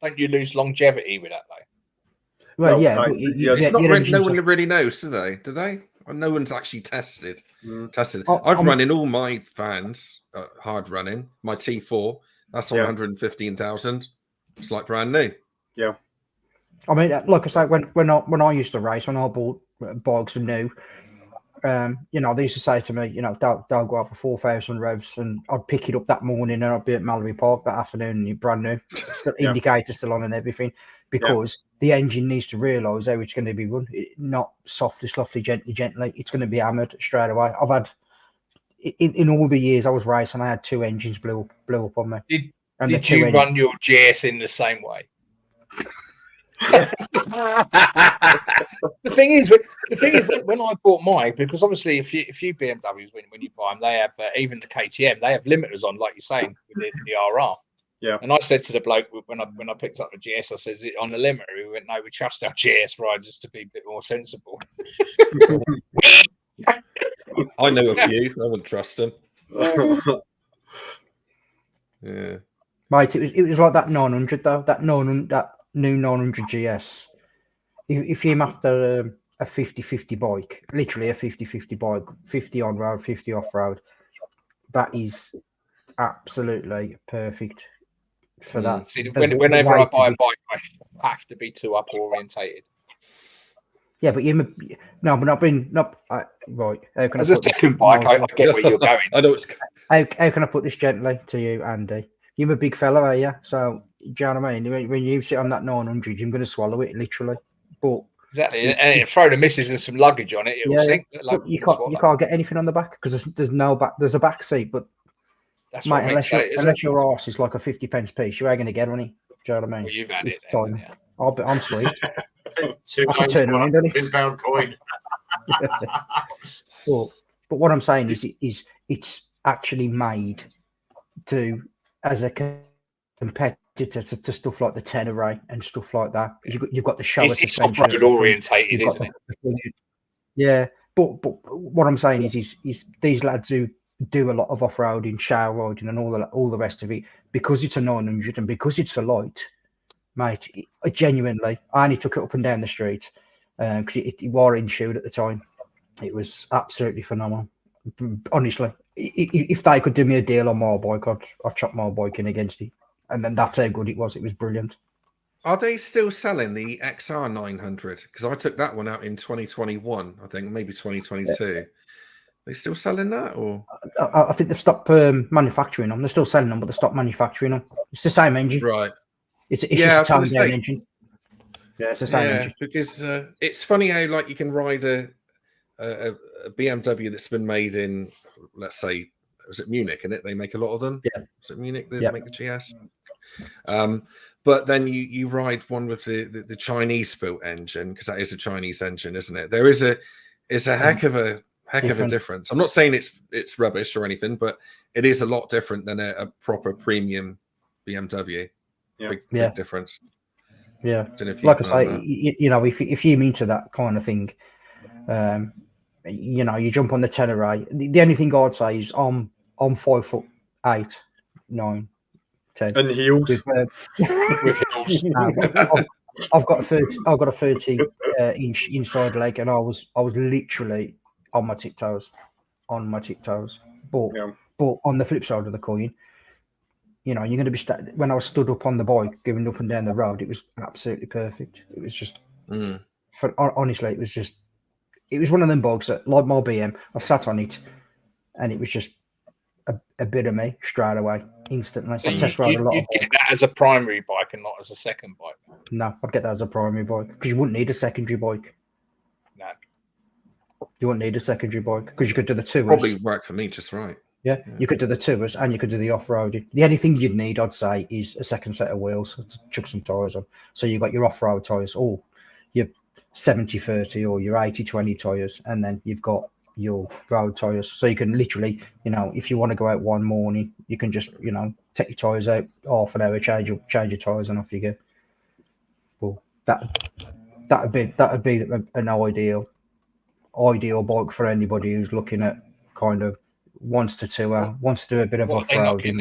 Don't you lose longevity with that, though? Well, it's not really, no one really knows, do they? No one's actually tested. I've run in all my vans, hard running. My T4, that's on 115,000. It's like brand new. Yeah. I mean, like I say, when I used to race, when I bought bikes and new, they used to say to me, don't go out for 4,000 revs, and I'd pick it up that morning and I'd be at Mallory Park that afternoon and you're brand new, indicator still on and everything, because the engine needs to realise how it's going to be run, not softly, gently. It's going to be hammered straight away. I've had, in all the years I was racing, I had 2 engines blew up on me. Did you run your GS in the same way? The thing is, when I bought mine, because obviously a few BMWs when you buy them, they have even the KTM, they have limiters on, like you're saying, with the RR. Yeah. And I said to the bloke when I picked up the GS, I said, "Is it on the limiter?" He went, "No, we trust our GS riders to be a bit more sensible." I know a few. I wouldn't trust them. Yeah, mate. It was like that 900 though. That new 900 GS. If you're after a 50-50 bike, literally a 50-50 bike, 50 on road, 50 off road, that is absolutely perfect for that. See, whenever I buy a bike, I have to be too up orientated. Yeah, but no, but not been not right. How can As a second bike, I get where you're going. I know it's. How can I put this gently to you, Andy? You're a big fella, are you? So do you know what I mean? When you sit on that 900, you're going to swallow it literally. But exactly, and throw the missus and some luggage on it, it'll sink. Like, you can't get anything on the back because there's no back. There's a back seat, but that's mate, unless your arse is like a 50p piece, you ain't going to get on it. Do you know what I mean? Well, you've had it's it. Time. Yeah. I'm sweet. £2 coin. But what I'm saying is it's actually made as a competitor to stuff like the Tenere and stuff like that. You've got the shower suspension. It's orientated, isn't it? Yeah, but what I'm saying is these lads who do a lot of off-roading, shower riding, and all the rest of it, because it's a 900 and because it's a light, mate. Genuinely, I only took it up and down the street because it wore insured at the time. It was absolutely phenomenal. Honestly, if they could do me a deal on my bike, I'd chop my bike in against it. And then that's how good it was. It was brilliant. Are they still selling the XR 900? Because I took that one out in 2021, I think, maybe 2022. Yeah. They still selling that, or I think they've stopped manufacturing them. They're still selling them, but they stopped manufacturing them. It's the same engine, right? It's just a toned down engine. Yeah, it's the same engine. Because it's funny how like you can ride a BMW that's been made in, let's say, was it Munich? And they make a lot of them. Yeah, was it Munich? They make the GS. But then you ride one with the Chinese built engine, because that is a Chinese engine, isn't it? There is a heck of a difference. I'm not saying it's rubbish or anything, but it is a lot different than a proper premium BMW. Yeah, big difference. Yeah, like I say, if you're into that kind of thing, you jump on the Tenere. The only thing I'd say is I'm 5'8", 9, 10. And heels. With heels. I've got a 30 inch inside leg, and I was literally on my tiptoes. But on the flip side of the coin, you're going to be when I was stood up on the bike, going up and down the road, it was absolutely perfect. It was just, honestly, it was one of them bikes that, like my BM, I sat on it, and it was just a bit of me straight away, instantly. So you'd get that as a primary bike and not as a second bike? No, I'd get that as a primary bike, because you wouldn't need a secondary bike. No. You wouldn't need a secondary bike, because you could do the tours. Probably work for me just right. Yeah, you could do the tours and you could do the off-roading. The only thing you'd need, I'd say, is a second set of wheels to chuck some tyres on. So you've got your off-road tyres, or your 70-30 or your 80-20 tyres, and then you've got your road tyres. So you can literally, if you want to go out one morning, you can just, take your tyres out, half an hour, change your tyres, and off you go. Well, that'd be an ideal bike for anybody who's looking at kind of wants to do a bit of off-roading.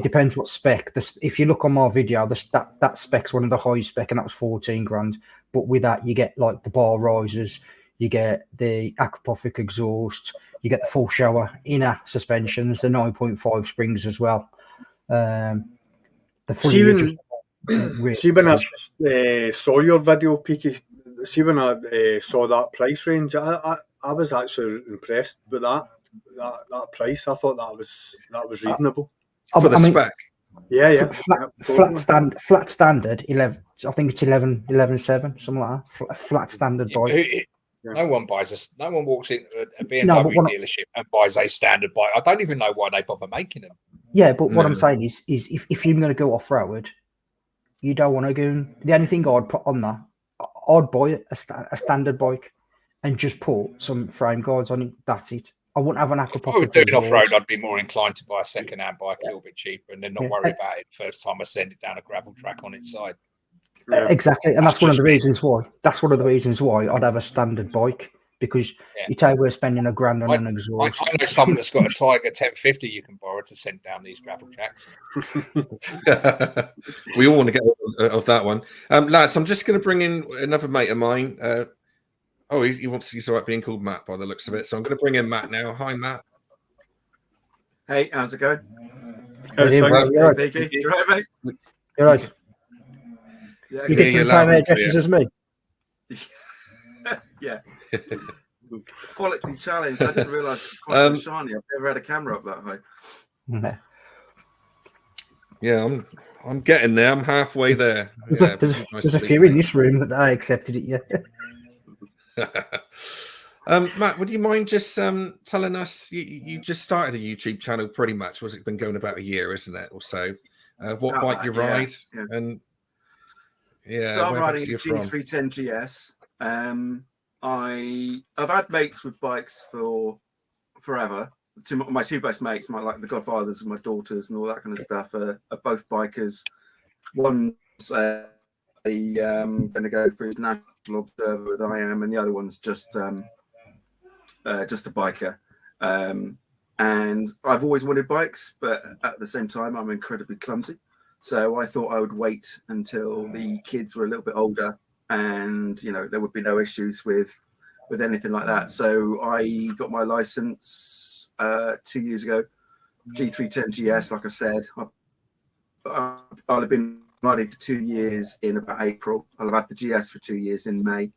Depends what spec. If you look on my video, that spec's one of the highest spec, and that was 14 grand. But with that, you get like the bar risers, you get the aquapothic exhaust, you get the full shower inner suspensions, the 9.5 springs as well. The see when I saw your video, Peaky. See when I saw that price range, I was actually impressed with that price. I thought that was reasonable for the spec. Yeah. Flat standard 11. I think it's 11.7, something like that. A flat standard bike. No one walks into a BMW dealership and buys a standard bike. I don't even know why they bother making them. Yeah, but what I'm saying is if you're going to go off road, you don't want to go. The only thing I'd put on that, I'd buy a standard bike and just put some frame guards on it. That's it. I wouldn't have an aquapothic. If I was doing off-road, I'd be more inclined to buy a second-hand bike a little bit cheaper and then not worry about it the first time I send it down a gravel track on its side. Exactly, and that's one of the reasons why. That's one of the reasons why I'd have a standard bike, because you tell we're spending $1 grand on an exhaust. I know someone that's got a Tiger 1050 you can borrow to send down these gravel tracks. We all want to get of that one. Lads, I'm just going to bring in another mate of mine. Oh, he wants to start being called Matt by the looks of it. So I'm going to bring in Matt now. Hi, Matt. Hey, how's it going? How's You're things? right. Vicky, you right, mate? You're right. Yeah, You hear get you to the loud same and addresses as me. yeah. Quality challenge. I didn't realise it was quite so shiny. I've never had a camera up that high. Yeah, I'm getting there. I'm halfway there. There's a few in this room that I accepted it. Yeah. Matt, would you mind just telling us? You just started a YouTube channel, pretty much. Was it been going about a year, isn't it, or so? What bike you ride? Yeah. And So I'm riding a from? G310 GS. I've had mates with bikes for forever. My two best mates, like the godfathers of my daughters and all that kind of stuff, are both bikers. One's going to go for his national observer with IAM, and the other one's just a biker. And I've always wanted bikes, but at the same time, I'm incredibly clumsy. So I thought I would wait until the kids were a little bit older, and there would be no issues with anything like that. So I got my license 2 years ago, G310 GS. Like I said, I'll have been riding for 2 years in about April. I'll have had the GS for 2 years in May.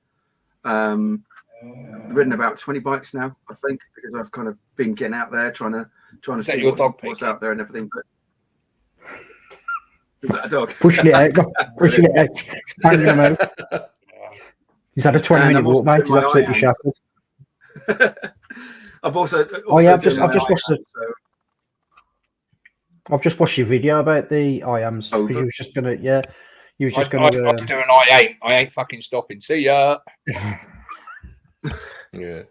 Ridden about 20 bikes now, I think, because I've kind of been getting out there trying to see what's out there and everything. But is that a dog? Pushing it out, banging them out. He's had a 20-minute walk, mate. He's absolutely shattered. I've also I've just watched your video about the IAMs because you was just gonna, you was just gonna. I'm doing I ain't fucking stopping. See ya. Yeah.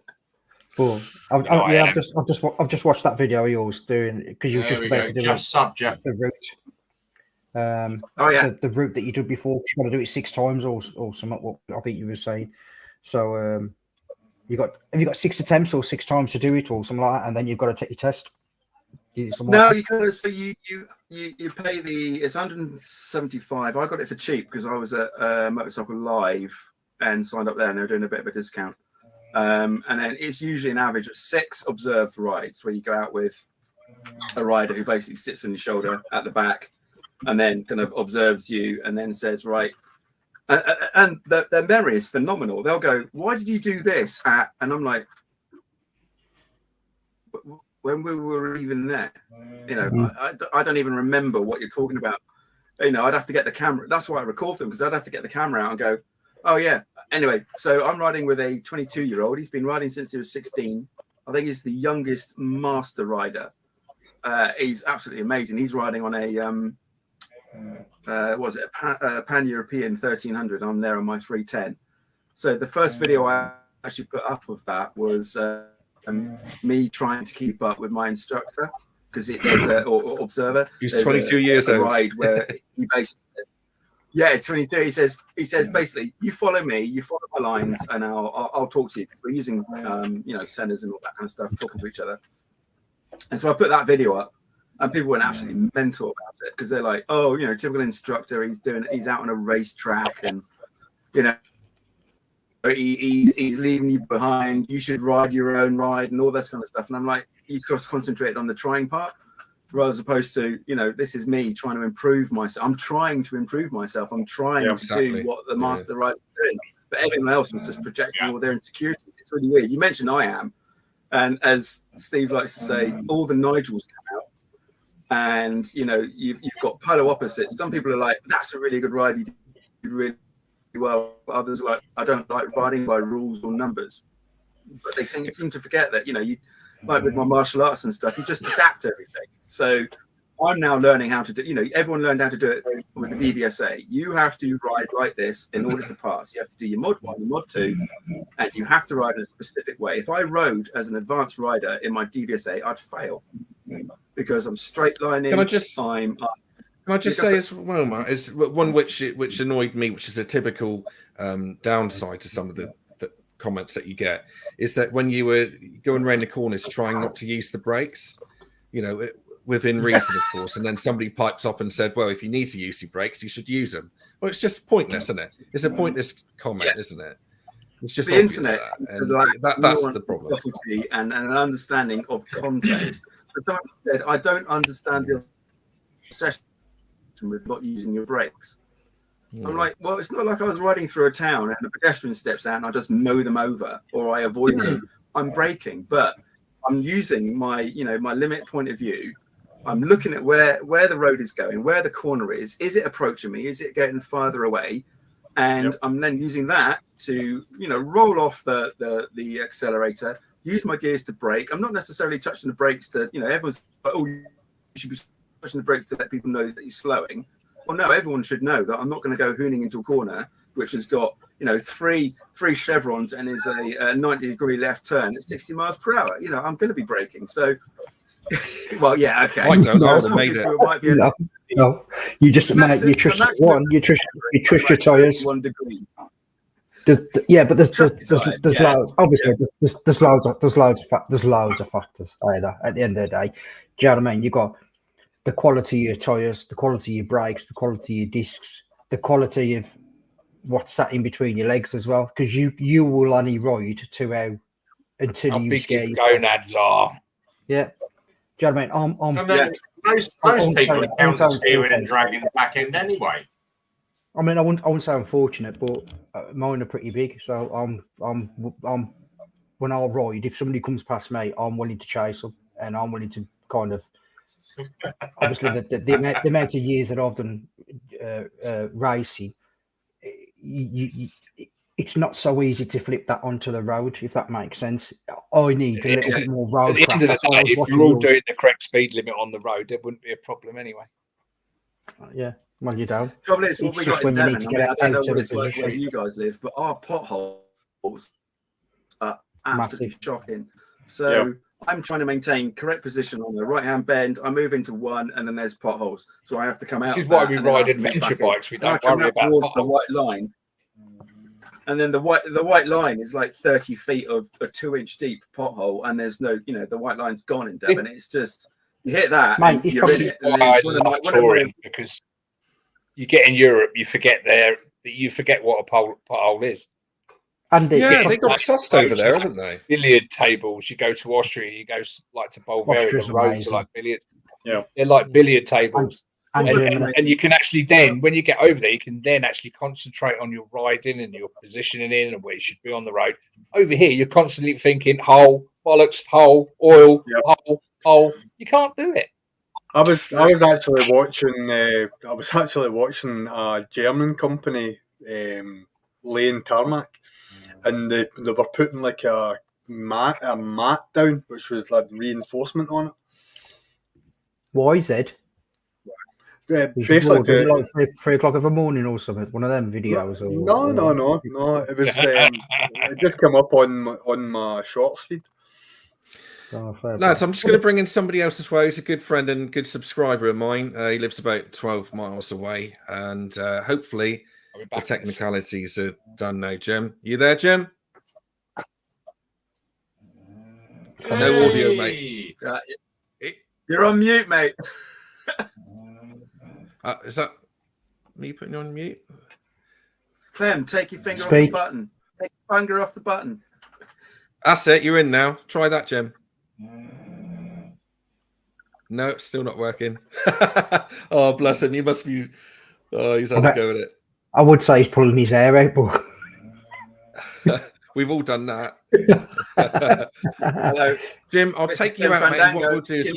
But I've just watched that video of yours doing because you were just about to do the route. The route that you did before, you got to do it 6 times or something. What I think you were saying. So have you got 6 attempts or 6 times to do it or something like that, and then you've got to take your test. No, you kind of so you pay it's 175. I got it for cheap because I was at Motorcycle Live and signed up there, and they were doing a bit of a discount. And then it's usually an average of 6 observed rides where you go out with a rider who basically sits on your shoulder at the back and then kind of observes you and then says, right. And their memory is phenomenal. They'll go, why did you do this at? And I'm like, when we were even there, I don't even remember what you're talking about. I'd have to get the camera. That's why I record them, because I'd have to get the camera out and go, oh yeah. Anyway, so I'm riding with a 22-year-old. He's been riding since he was 16. I think he's the youngest master rider. He's absolutely amazing. He's riding on a Pan-European 1300. I'm there on my 310. So the first video I actually put up of that was me trying to keep up with my instructor, because or observer. He's 22 years old. Ride where he basically it's 22. He says basically, you follow me, you follow my lines, and I'll talk to you. We're using centers and all that kind of stuff, talking to each other. And so I put that video up, and people went absolutely mental about it, because they're like, oh, typical instructor. He's out on a racetrack, and he's leaving you behind. You should ride your own ride and all that kind of stuff. And I'm like, you've got to concentrate on the trying part, rather as opposed to, this is me trying to improve myself. I'm trying to improve myself. I'm trying to do what the master rider is doing. But everyone else was just projecting all their insecurities. It's really weird. You mentioned I am. And as Steve likes to say, all the Nigels come out. And, you've got polar opposites. Some people are like, that's a really good ride. You did really well. Others are like, I don't like riding by rules or numbers. But they seem to forget that, you like with my martial arts and stuff, you just adapt everything. So I'm now learning how to do, everyone learned how to do it with the DVSA. You have to ride like this in order to pass. You have to do your mod 1, your mod 2, and you have to ride in a specific way. If I rode as an advanced rider in my DVSA, I'd fail, because I'm straight lining. Can I just say as well, Matt, is one which annoyed me, which is a typical downside to some of the comments that you get, is that when you were going around the corners trying not to use the brakes, within reason, of course, and then somebody piped up and said, well, if you need to use your brakes, you should use them. Well, it's just pointless, isn't it? It's a pointless comment, isn't it? It's just the internet that's the problem. And an understanding of context. But someone said, I don't understand the obsession with not using your brakes. I'm like, well, it's not like I was riding through a town and the pedestrian steps out and I just mow them over or I avoid them. I'm braking, but I'm using my, my limit point of view. I'm looking at where the road is going, where the corner is. Is it approaching me? Is it getting farther away? And I'm then using that to, roll off the accelerator, use my gears to brake. I'm not necessarily touching the brakes to, everyone's like, oh, you should be touching the brakes to let people know that you're slowing. Well, no, everyone should know that I'm not going to go hooning into a corner, which has got, three chevrons and is a 90-degree left turn at 60 miles per hour. I'm going to be braking. So, well, yeah, okay. I don't know. I would have made it. No, you just you trust you trust your tires. 1 degree. But there's loads. Obviously, there's loads of factors either. At the end of the day, do you know what I mean? You've got the quality of your tires, the quality of your brakes, the quality of your discs, the quality of what's sat in between your legs as well. Because you will only ride until you scare you. Gonad law. Yeah. Do you know what I mean? Most people are counter steering and dragging the back end anyway. I mean, I wouldn't say unfortunate, but mine are pretty big. So I'm when I ride, if somebody comes past me, I'm willing to chase them, and I'm willing to kind of obviously the amount of years that I've done racing, it's not so easy to flip that onto the road, if that makes sense. I need a little bit more road traffic. At the end of the day, if you're all doing the correct speed limit on the road, there wouldn't be a problem anyway. Yeah, well, you don't. The trouble is, what we got in Devon, I don't know what it's like where you guys live, but our potholes are absolutely shocking. So I'm trying to maintain correct position on the right-hand bend. I move into one, and then there's potholes. So I have to come out. This is why we ride adventure bikes. We don't worry about the white line. And then the white line is like 30 feet of a 2-inch deep pothole, and there's no, the white line's gone in Devon. It's just you hit that, mate, and you're in it. And I love touring because you get in Europe, you forget what a pothole is. And they got sussed over there, haven't they? Billiard tables. You go to Austria, you go like to Bulgaria, the roads are like billiard. Yeah, they're like billiard tables. And you can actually then, when you get over there, you can then actually concentrate on your riding and your positioning in and where you should be on the road. Over here, you're constantly thinking hole, bollocks, hole, oil, hole. You can't do it. I was actually watching a German company laying tarmac, and they were putting like a mat down, which was like reinforcement on it. Why, Zed? Basically, like 3 o'clock of the morning or something. One of them videos. No. It was it just came up on my shorts feed. Lads, I'm just going to bring in somebody else as well. He's a good friend and good subscriber of mine. He lives about 12 miles away, and hopefully the technicalities are done now. Jim, you there, Jim? No audio, mate. You're on mute, mate. Is that me putting you on mute? Clem, take your finger off the button. Take your finger off the button. That's it. You're in now. Try that, Jim. No, it's still not working. Oh, bless him. You must be. Oh, he's had a go at it. I would say he's pulling his hair out, but we've all done that. Hello. Jim, I'll take you out, mate. What we'll do is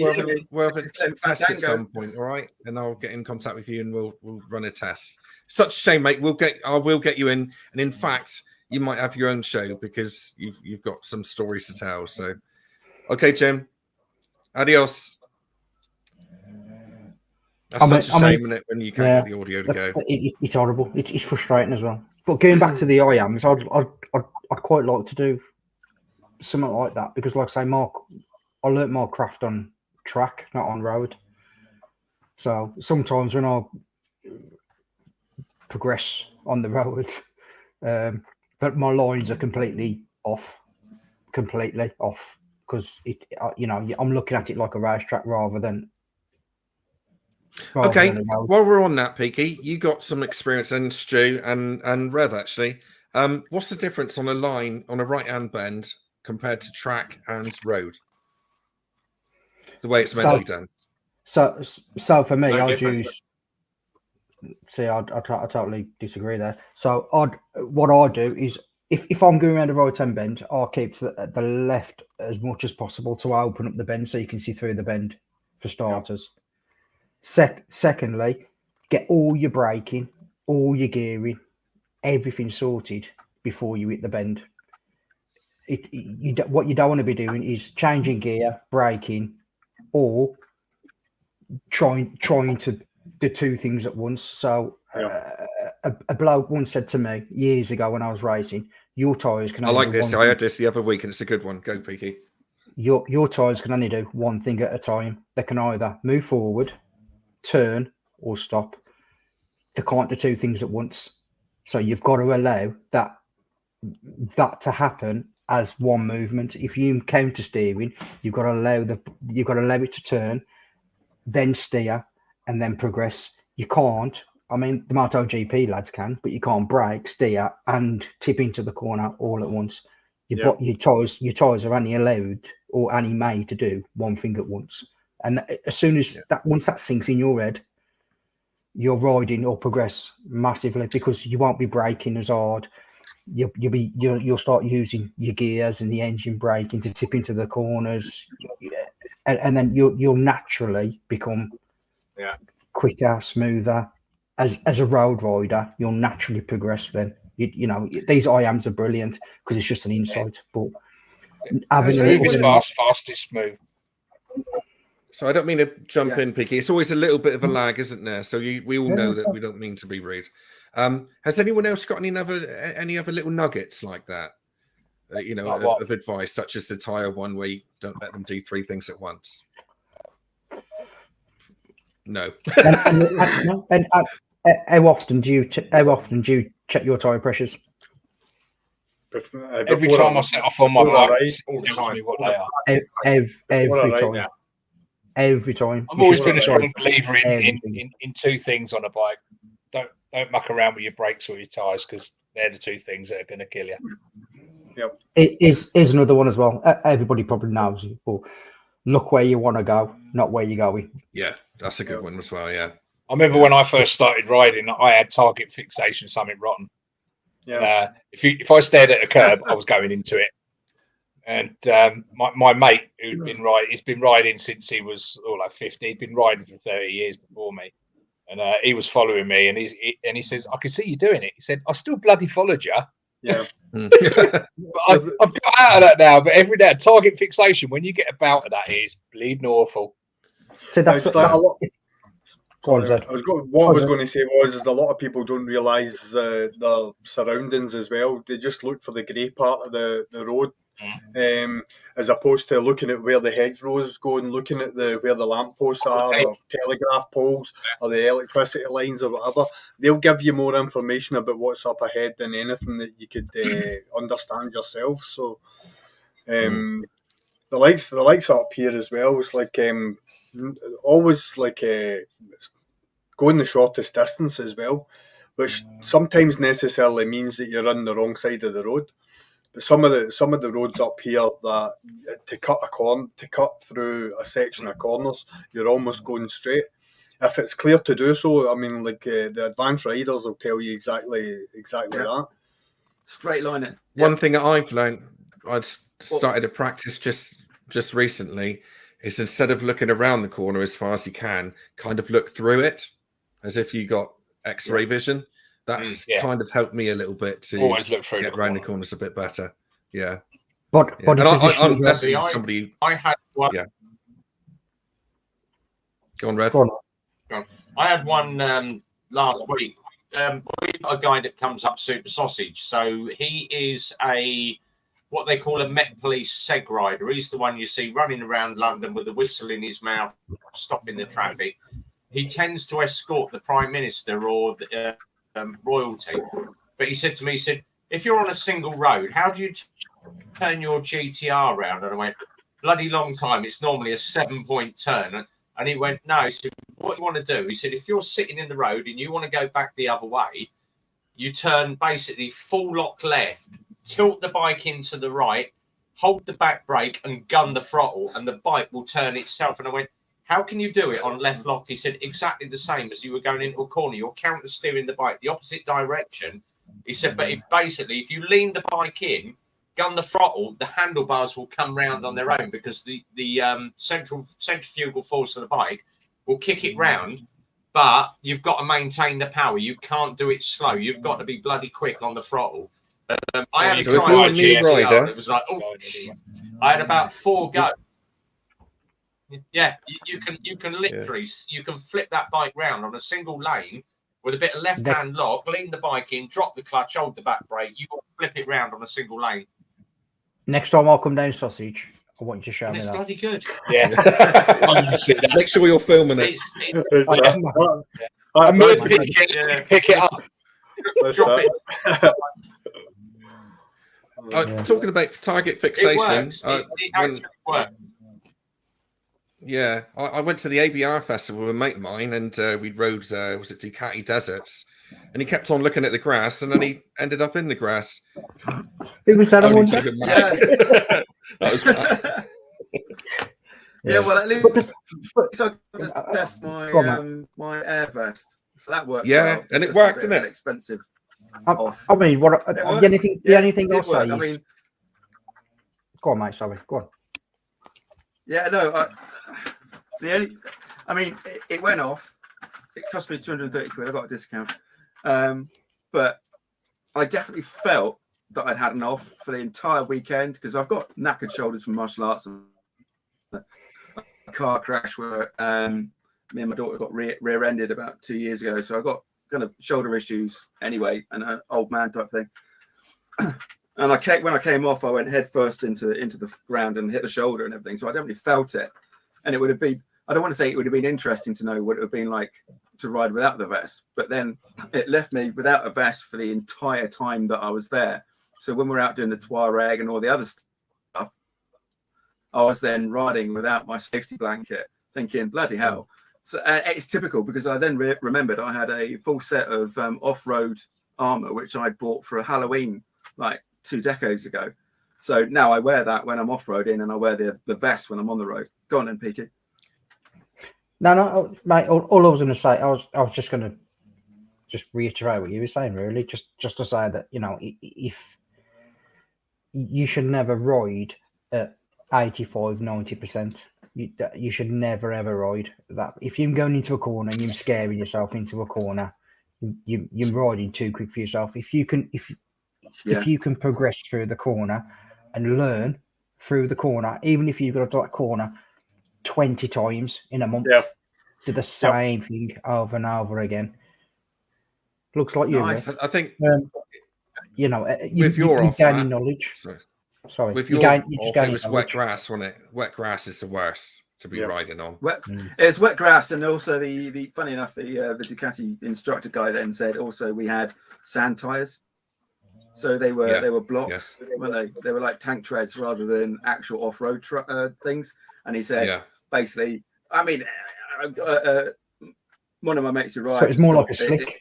we'll have a test at some point, all right? And I'll get in contact with you and we'll run a test. Such a shame, mate. I will get you in, and in fact, you might have your own show because you've got some stories to tell. So, okay, Jim. Adios. That's such a shame, isn't it, when you can't get the audio to go? It's horrible. It's frustrating as well. But going back to the IAMs, I'd quite like to do something like that because, like I say, I learnt my craft on track, not on road. So sometimes when I progress on the road, but my lines are completely off because I'm looking at it like a racetrack rather than. Okay, while we're on that, Peaky, you got some experience in Stu and Rev actually. What's the difference on a line on a right-hand bend compared to track and road? The way it's meant to be done. So for me, No I'd different. use. See, I totally disagree there. So what I do is if I'm going around a right-hand bend, I'll keep to the left as much as possible to open up the bend so you can see through the bend for starters. Yeah. Secondly, get all your braking, all your gearing, everything sorted before you hit the bend. What you don't want to be doing is changing gear, braking, or trying to do two things at once. So a bloke once said to me years ago when I was racing, your tyres can only I like this. I heard this the other week and it's a good one. Go, Peaky. Your tyres can only do one thing at a time. They can either move forward, turn, or stop. They can't do two things at once. So you've got to allow that to happen as one movement. If you counter steering, you've got to allow it to turn, then steer, and then progress. You can't. I mean, the MotoGP lads can, but you can't brake, steer, and tip into the corner all at once. Your tyres are only allowed or only made to do one thing at once. And as soon as once that sinks in your head, your riding will progress massively because you won't be braking as hard. You'll start using your gears and the engine braking to tip into the corners, and then you'll naturally become quicker, smoother. As a road rider, you'll naturally progress. Then you know these IAMs are brilliant because it's just an insight. But having smooth is fast is smooth. So I don't mean to jump in, Peaky. It's always a little bit of a lag, isn't there? So we all know that we don't mean to be rude. Has anyone else got any other little nuggets like that? Of advice, such as the tyre one, where you don't let them do three things at once. No. and how often do you check your tyre pressures? Every time I set off on my bike, it tells me what they are. Every time. Yeah. Every time. I've always been a strong believer in two things on a bike. Don't muck around with your brakes or your tyres because they're the two things that are going to kill you. Yep. It is another one as well. Everybody probably knows it, but look where you want to go, not where you're going. Yeah, that's a good one as well. Yeah. I remember when I first started riding, I had target fixation, something rotten. Yeah. If I stared at a curb, I was going into it. And my mate he's been riding since he was 50. He'd been riding for 30 years before me, and he was following me. And he says, "I can see you doing it." He said, "I still bloody followed you." Yeah. But I've got out of that now. But every day, target fixation, when you get a bout of that, it is bleeding awful. So that's a lot. What I was going to say is a lot of people don't realise the surroundings as well. They just look for the grey part of the road. As opposed to looking at where the hedgerows go and looking at where the lampposts are or telegraph poles or the electricity lines or whatever. They'll give you more information about what's up ahead than anything that you could understand yourself. So the lights up here as well. It's like always like going the shortest distance as well, which sometimes necessarily means that you're on the wrong side of the road. But some of the roads up here that to cut through a section of corners, you're almost going straight. If it's clear to do so, I mean, like the advanced riders will tell you exactly that. Straight line it. One thing that I've learned, I've started to practice just recently, is instead of looking around the corner as far as you can, kind of look through it as if you got X-ray vision. That's kind of helped me a little bit to always look through get around the corners a bit better. Yeah. But and I'm definitely somebody. I had one. Yeah. Go on, Rev. Go on. I had one last week. We've got a guy that comes up Super Sausage. So he is what they call a Met Police seg rider. He's the one you see running around London with a whistle in his mouth, stopping the traffic. He tends to escort the Prime Minister or the royalty. But he said to me, if you're on a single road, how do you turn your GTR around? And I went, bloody long time. It's normally a 7-point turn. And he went, no. He said, what you want to do? He said, if you're sitting in the road and you want to go back the other way, you turn basically full lock left, tilt the bike into the right, hold the back brake and gun the throttle, and the bike will turn itself. And I went, how can you do it on left lock? He said, exactly the same as you were going into a corner. You're counter steering the bike the opposite direction. He said, but if you lean the bike in, gun the throttle, the handlebars will come round on their own, because the centrifugal force of the bike will kick it round. But you've got to maintain the power. You can't do it slow. You've got to be bloody quick on the throttle. I had a try on GSR, and it was like, oh, I had about 4 go. Yeah, you can literally you can flip that bike round on a single lane with a bit of left hand lock, lean the bike in, drop the clutch, hold the back brake. You will flip it round on a single lane. Next time I'll come down, Sausage, I want you to show me It's that. bloody good. Yeah. Make sure you're filming it. Pick it up. Drop it. Talking about target fixation, It works. It actually works. Yeah, I went to the ABR festival with a mate of mine, and we rode, was it Ducati Deserts? And he kept on looking at the grass, and then he ended up in the grass. Who was that? Yeah. That was Matt. Yeah, well, at least I got to test my air vest, so that worked. Yeah, well. and It's it just worked, a didn't bit it? Expensive. I mean, the only thing I'll say is, I mean, go on, mate. Sorry, go on. Yeah, no. It went off. It cost me 230 quid. I got a discount, but I definitely felt that I'd had an off for the entire weekend, because I've got knackered shoulders from martial arts and a car crash where me and my daughter got rear-ended about 2 years ago. So I got kind of shoulder issues anyway, and an old man type thing. And when I came off, I went head first into the ground and hit the shoulder and everything. So I definitely felt it. And it would have been, I don't want to say it would have been interesting to know what it would have been like to ride without the vest, but then it left me without a vest for the entire time that I was there. So when we're out doing the Tuareg and all the other stuff, I was then riding without my safety blanket, thinking, bloody hell. So it's typical, because I then remembered I had a full set of off-road armor, which I bought for a Halloween like 2 decades ago. So now I wear that when I'm off-roading, and I wear the vest when I'm on the road. Go on then, Peaky. No, mate. All I was going to say, I was just going to reiterate what you were saying. Really, just to say that, if you should never ride at 85-90%. You should never ever ride that. If you're going into a corner and you're scaring yourself into a corner, you're riding too quick for yourself. If you can progress through the corner and learn through the corner, even if you've got to do that corner 20 times in a month, do the same thing over and over again. Looks like nice. You. I think you're off, gaining knowledge. Sorry. With your off, it was wet grass, wasn't it? Wet grass is the worst to be riding on. It's wet grass, and also the funny enough, the Ducati instructor guy then said also we had sand tires, so they were blocks, weren't they? They were like tank treads rather than actual off-road things. And he said basically, I mean, one of my mates who rides, so it's more like a slick.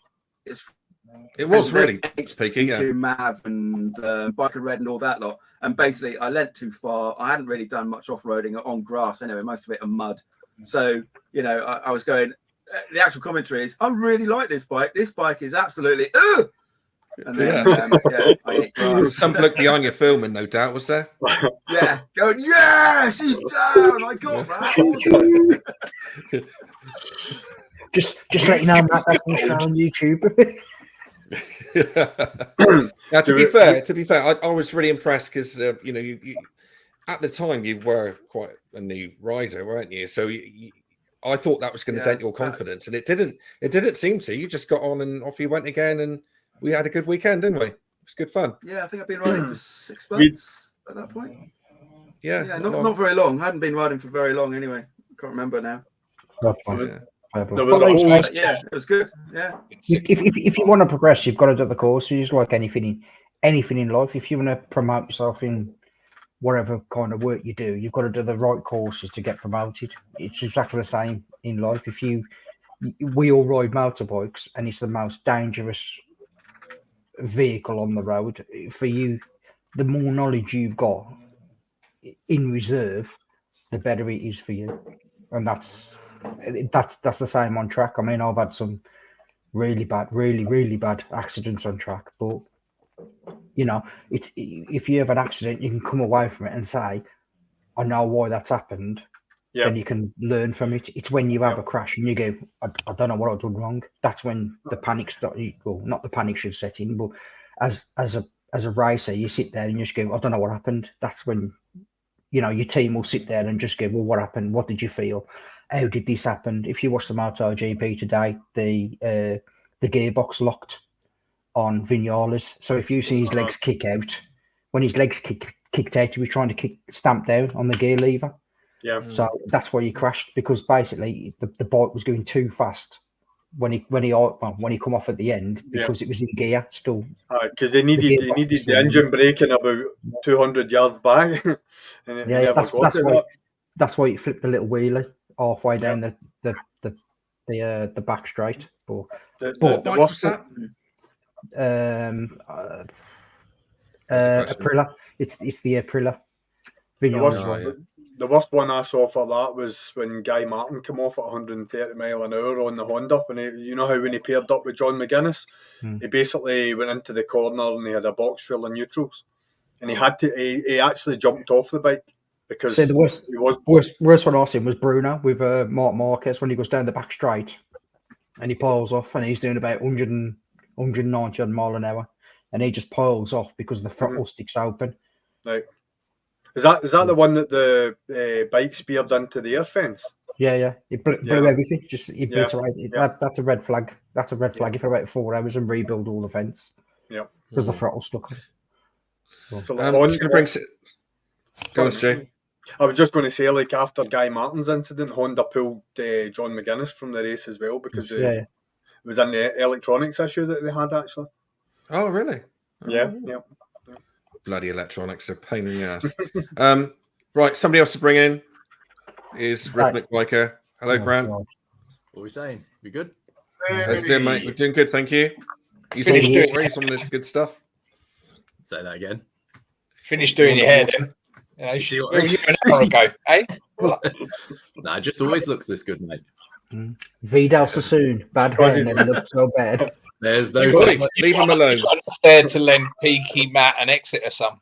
It was really speaking, to Mav and Biker Red and all that lot. And basically, I leant too far. I hadn't really done much off-roading on grass anyway, most of it on mud. So, I was going, the actual commentary is, I really like this bike. This bike is absolutely, and then, I ate grass. Some bloke behind you filming, no doubt, was there? Yeah, going, yes, he's down. I got that. Just let you know, Matt, that's on show on YouTube. Now, to be fair, I was really impressed because you at the time you were quite a new rider, weren't you? So I thought that was going to dent your confidence, and it didn't. It didn't seem to. You just got on and off you went again, and we had a good weekend, didn't we? It was good fun. Yeah, I think I've been riding for 6 months at that point. Yeah, not very long. I hadn't been riding for very long anyway. I can't remember now. There was a whole, it was good. Yeah. If you want to progress, you've got to do the courses like anything in life. If you want to promote yourself in whatever kind of work you do, you've got to do the right courses to get promoted. It's exactly the same in life. We all ride motorbikes, and it's the most dangerous vehicle on the road. For you, the more knowledge you've got in reserve, the better it is for you. And that's the same on track. I mean, I've had some really bad accidents on track, but you know, it's if you have an accident, you can come away from it and say, I know why that's happened. Yeah. Then you can learn from it. It's when you have a crash and you go, I don't know what I've done wrong. That's when the panic starts. Well, not the panic should set in, but as a racer, you sit there and you just go, I don't know what happened. That's when, you know, your team will sit there and just go, well, what happened? What did you feel? How did this happen? If you watch the MotoGP today, the gearbox locked on Vinales. So if you see his legs kick out, when his legs kicked out, he was trying to stamp down on the gear lever. Yeah. So that's why he crashed, because basically the bike was going too fast when he come off at the end, because it was in gear still. Because they needed the engine braking about 200 yards back. And that's why he flipped a little wheelie halfway down the back straight. But what was that? Aprilia. It's the Aprilia. The worst one I saw for that was when Guy Martin came off at 130 mile an hour on the Honda. You know how when he paired up with John McGuinness, he basically went into the corner and he had a box full of neutrals, and he actually jumped off the bike because the worst one I seen was Bruno with Mark Marquez when he goes down the back straight and he piles off, and he's doing about 190 mile an hour, and he just piles off because the throttle sticks open. Right. Is that the one that the bike speared into the air fence? Yeah. It blew everything. Just it obliterated. That's a red flag. That's a red flag. If about 4 hours and rebuild all the fence. Yeah. Because the throttle stuck on. Go on, Stu. I was just going to say, like, after Guy Martin's incident, Honda pulled John McGuinness from the race as well because it was in the electronics issue that they had, actually. Oh, really? Yeah. Bloody electronics are a pain in the ass. Right, somebody else to bring in is Rhythmic Biker. Hello, Grant. What are we saying? We good? How's you doing, mate? We're doing good, thank you. He's on the water, he's on the good stuff. Say that again. Finish doing your hair then. You know, see what an hour ago, eh? Nah, just always looks this good, mate. Vidal Sassoon, bad hair never looked so bad. There's those. Leave him alone. There to lend Peaky, Matt, and Exeter some.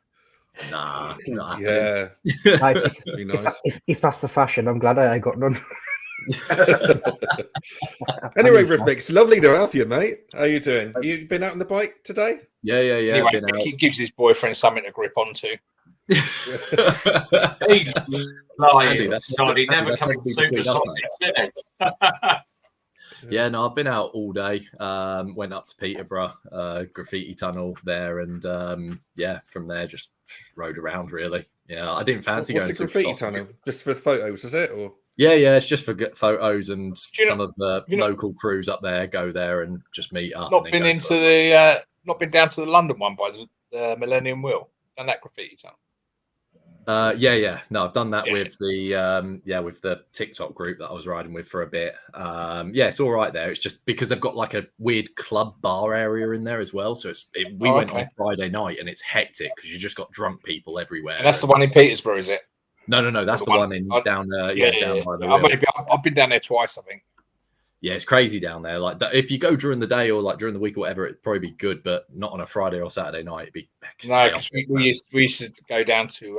Nah, yeah. Be nice. If that's the fashion, I'm glad I got none. Anyway, Rhythmic, it's lovely to have you, mate. How you doing? You been out on the bike today? Yeah. Anyway, been out. He gives his boyfriend something to grip onto. He's lying. He never comes super sausage, did he? Yeah, no, I've been out all day. Went up to Peterborough, graffiti tunnel there, and from there just rode around. Really, yeah, I didn't fancy going to the graffiti tunnel just for photos, is it? Or yeah, it's just for photos, and some of the local crews up there go there and just meet up. Not been down to the London one by the Millennium Wheel, and that graffiti tunnel. Yeah. No, I've done that with the TikTok group that I was riding with for a bit. It's all right there. It's just because they've got like a weird club bar area in there as well. So we went on Friday night and it's hectic because you just got drunk people everywhere. And that's the one in Peterborough, is it? No. That's the one in down by the I've been down there twice, I think. Yeah, it's crazy down there. Like if you go during the day or like during the week or whatever, it'd probably be good, but not on a Friday or Saturday night. It'd be we used to go down to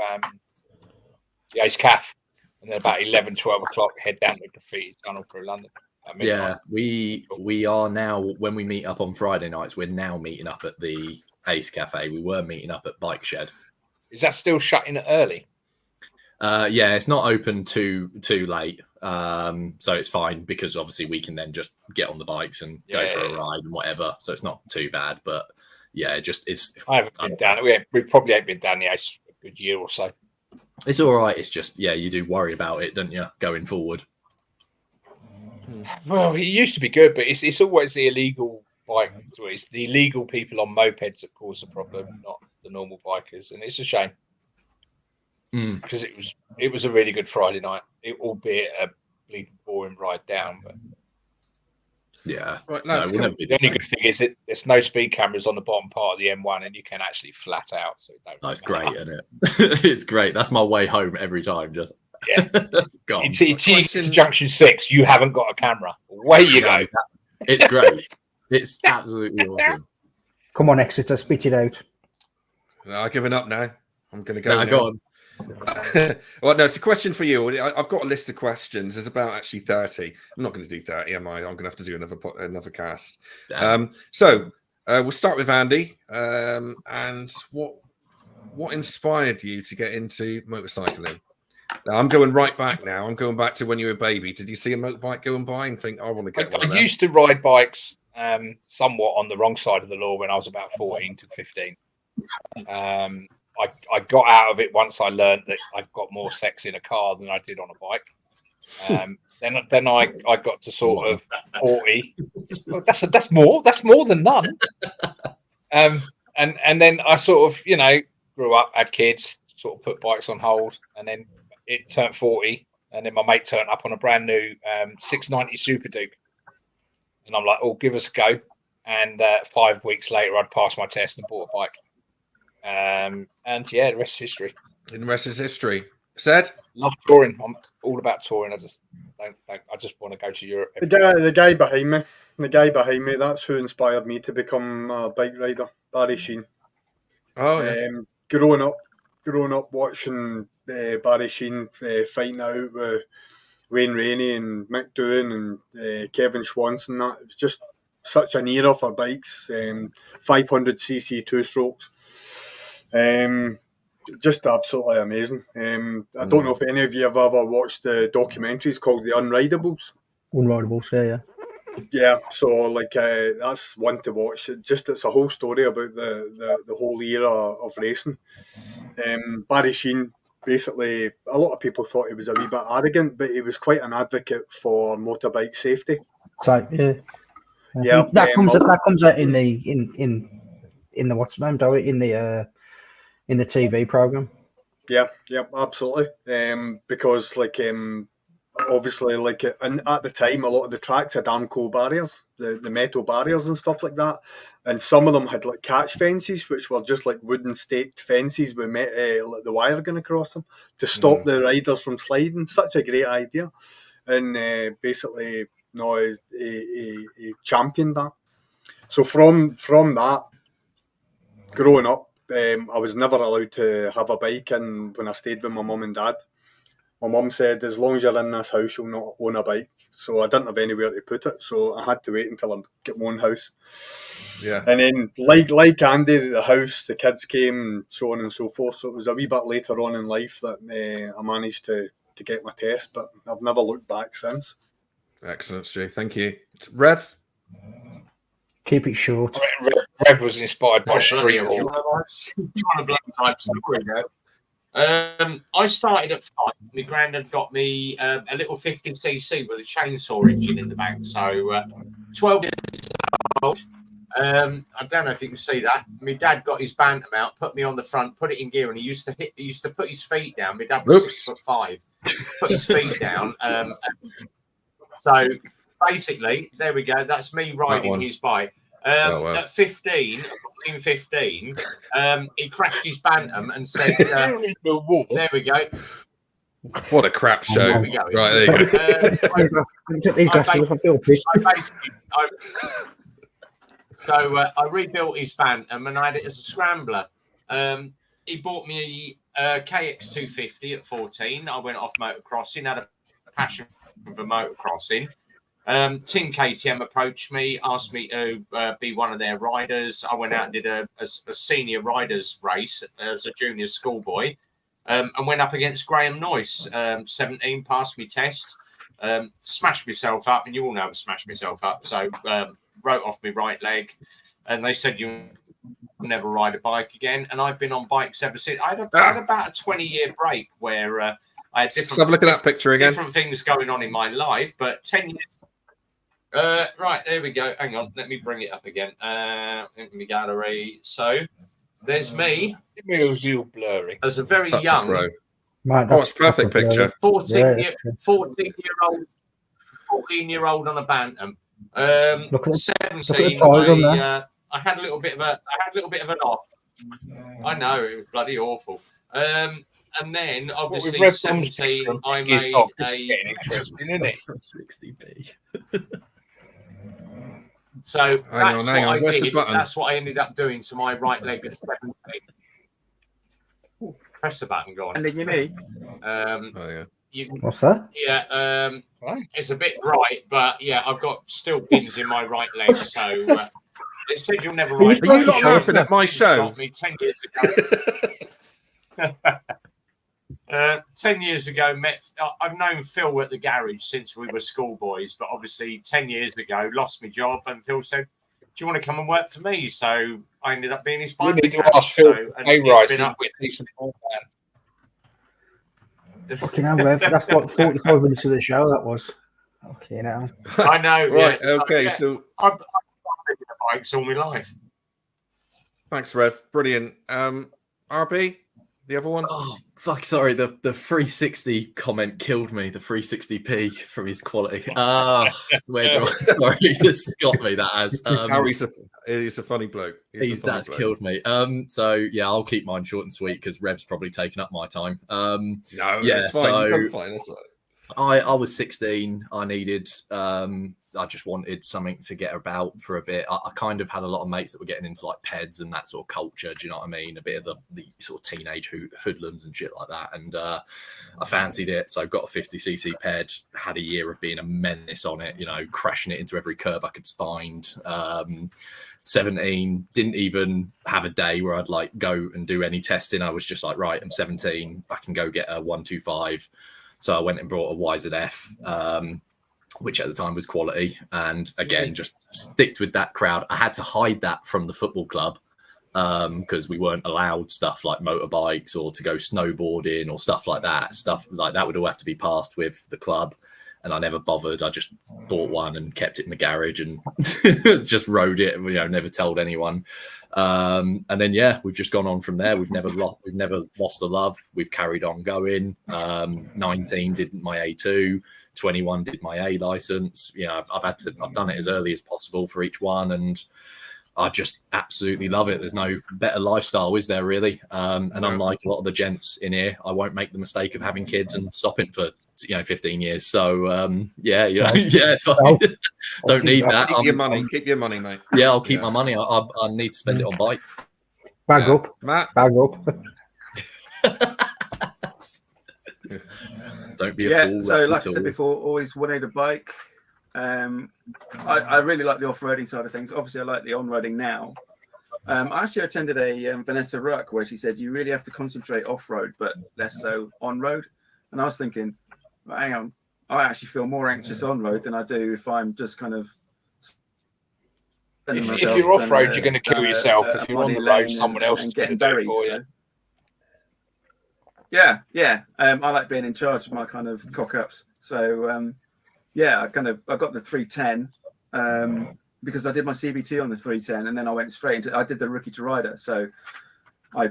the Ace Cafe, and then about 11, 12 o'clock head down the graffiti tunnel through London. Yeah, we are now, when we meet up on Friday nights, we're now meeting up at the Ace Cafe. We were meeting up at Bike Shed. Is that still shutting early? Yeah, it's not open too late. So it's fine because obviously we can then just get on the bikes and go for a ride and whatever. So it's not too bad, but yeah, I haven't been down. We probably ain't been down the Ace for a good year or so. It's all right. It's just, you do worry about it, don't you, going forward? Well, it used to be good, but it's always the illegal bike. It's the illegal people on mopeds that cause the problem, not the normal bikers, and it's a shame. Because it was a really good Friday night, albeit a bleeding boring ride down. But Yeah. Right, No, lads, we'll never be The the only same. good thing is that there's no speed cameras on the bottom part of the M1, and you can actually flat out. So That's great, isn't it? It's great. That's my way home every time. Just Yeah. gone. Until you get to junction 6, you haven't got a camera. Away you No, go. exactly. It's great. It's absolutely awesome. Come on, Exeter, spit it out. I've given up now. I'm going to go. Nah, now. go on. Well, no, it's a question for you. I've got a list of questions. There's about actually 30. I'm not going to do 30, am I? I'm going to have to do another cast. So we'll start with Andy. And what inspired you to get into motorcycling? Now, I'm going right back now. I'm going back to when you were a baby. Did you see a motorbike going by and think, I want to get one of them? I used to ride bikes somewhat on the wrong side of the law when I was about 14 to 15. I got out of it once I learned that I got more sex in a car than I did on a bike. Then I got to sort of 40. Well, that's more than none. And then I sort of, grew up, had kids, sort of put bikes on hold, and then it turned 40, and then my mate turned up on a brand new 690 Super Duke, and I'm like, "Oh, give us a go." And 5 weeks later, I'd passed my test and bought a bike. And yeah, the rest is history. And the rest is history. Said, love touring. I'm all about touring. I just want to go to Europe. The guy behind me, that's who inspired me to become a bike rider, Barry Sheen. Oh, yeah. Growing up watching Barry Sheen fighting out with Wayne Rainey and Mick Doohan and Kevin Swanson. That it was just such an era for bikes. 500cc two strokes. Just absolutely amazing. I don't know if any of you have ever watched the documentaries called The Unridables. Unridables, yeah. Yeah, so that's one to watch. It's a whole story about the whole era of racing. Barry Sheen, basically, a lot of people thought he was a wee bit arrogant, but he was quite an advocate for motorbike safety. So yeah, that comes out in the what's the name, do it in the TV program. Yeah, absolutely. Because obviously, and at the time, a lot of the tracks had Amco barriers, the metal barriers and stuff like that, and some of them had catch fences, which were just wooden staked fences with the wire going across them to stop the riders from sliding. Such a great idea, and basically, he championed that. So from that, growing up, I was never allowed to have a bike, and when I stayed with my mum and dad, my mum said, as long as you're in this house, you'll not own a bike. So I didn't have anywhere to put it. So I had to wait until I get my own house. Yeah. And then, like Andy, the house, the kids came, and so on and so forth. So it was a wee bit later on in life that I managed to get my test, but I've never looked back since. Excellent, Stu. Thank you. Rev? Keep it short. Rev was inspired by Street Hall. You want a bloody life story, though? I started at 5. My granddad got me a little 50cc with a chainsaw engine in the back. So 12 years old. I don't know if you can see that. My dad got his bantam out, put me on the front, put it in gear, and he used to put his feet down. My dad was 6'5". Put his feet down. So basically, there we go. That's me riding his bike. At 15, he crashed his bantam and said, there we go. What a crap show. There we go. Right, there you go. So I rebuilt his bantam and I had it as a scrambler. He bought me a KX250 at 14. I went off motocrossing, had a passion for motocrossing. Team KTM approached me, asked me to be one of their riders. I went out and did a senior riders race as a junior schoolboy, and went up against Graham Noyce. 17, passed me test, smashed myself up, and you all know I've smashed myself up. So wrote off my right leg, and they said you never ride a bike again. And I've been on bikes ever since. I had about a 20-year break where I had different. Let's have a look at that picture again. Different things going on in my life, but 10 years. Right, there we go. Hang on, let me bring it up again. In my gallery. So there's me. It was all blurry. As a very Such young, a it's a perfect picture. 14-year-old on a bantam. Look at 17. toys on there. I had a little bit of an off. I know, it was bloody awful. And then obviously Red 17, I It's made not just a getting interesting, isn't it? 60p. So Hang on, I where's the did. button? That's what I ended up doing to my right leg at 17. Ooh, press the button, go on. And then you me. Oh yeah. What's that? Yeah, it's a bit bright, but yeah, I've got still pins in my right leg, so it said you'll never ride. Are you not laughing at my show? Stopped me 10 years ago. 10 years ago, I've known Phil at the garage since we were schoolboys, but obviously 10 years ago, lost my job, and Phil said, "Do you want to come and work for me?" So I ended up being his bike We need to mechanic. ask Phil So, and pay he's rise been up with decent broadband. Fucking hell, Rev. That's like 45 minutes of the show, that was. Okay, now. I know. Right. Yeah. Okay. Yeah, So I've ridden bikes all my life. thanks, Rev. Brilliant. RB, the other one. Oh fuck! Sorry, the 360 comment killed me. The 360p from his quality. Sorry, this got me. That has. He's a funny bloke. That's killed me. So yeah, I'll keep mine short and sweet because Rev's probably taken up my time. No, yeah, it's fine. so You've done fine. That's right. I was 16. I needed, I just wanted something to get about for a bit. I kind of had a lot of mates that were getting into like peds and that sort of culture. Do you know what I mean? A bit of the sort of teenage hoodlums and shit like that. And I fancied it. So I got a 50cc ped, had a year of being a menace on it, you know, crashing it into every curb I could find. 17, didn't even have a day where I'd like go and do any testing. I was just like, right, I'm 17. I can go get a 125. So I went and brought a YZF, which at the time was quality. And again, just sticked with that crowd. I had to hide that from the football club because we weren't allowed stuff like motorbikes or to go snowboarding or stuff like that. Stuff like that would all have to be passed with the club. And I never bothered. I just bought one and kept it in the garage and just rode it. You know, never told anyone. And then yeah, we've just gone on from there. We've never lost the love. We've carried on going. 19 did my A2. 21 did my A license. You know, I've done it as early as possible for each one, and I just absolutely love it. There's no better lifestyle, is there, really? And unlike a lot of the gents in here, I won't make the mistake of having kids and stopping for 15 years. So yeah, don't need that. Keep your money, mate. Yeah, I'll keep my money. I need to spend it on bikes. Bag up, Matt. Bag up. Don't be a fool. So like I said before, always wanted a bike. I really like the off-roading side of things. Obviously, I like the on-roading now. I actually attended a Vanessa Ruck where she said you really have to concentrate off-road, but less so on-road. And I was thinking, well, hang on, I actually feel more anxious on-road than I do if I'm just kind of. If you're off-road, you're going to kill yourself. If you're on the road, someone else is going to do it for you. Yeah. I like being in charge of my kind of cock-ups. So, I got the 310 because I did my CBT on the 310, and then I went straight into. I did the rookie to rider, so I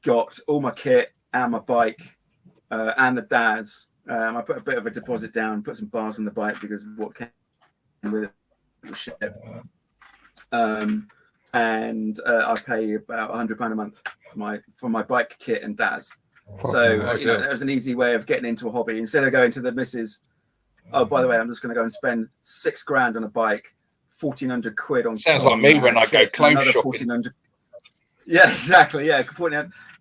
got all my kit and my bike and the DAS. I put a bit of a deposit down, put some bars on the bike because of what came with it was shit. And I pay about £100 a month for my bike kit and DAS. So that was an easy way of getting into a hobby instead of going to the missus. Oh, by the way, I'm just going to go and spend £6,000 on a bike, 1,400 quid on. Sounds like me when I go clothes shopping. 1,400. Yeah, exactly. Yeah,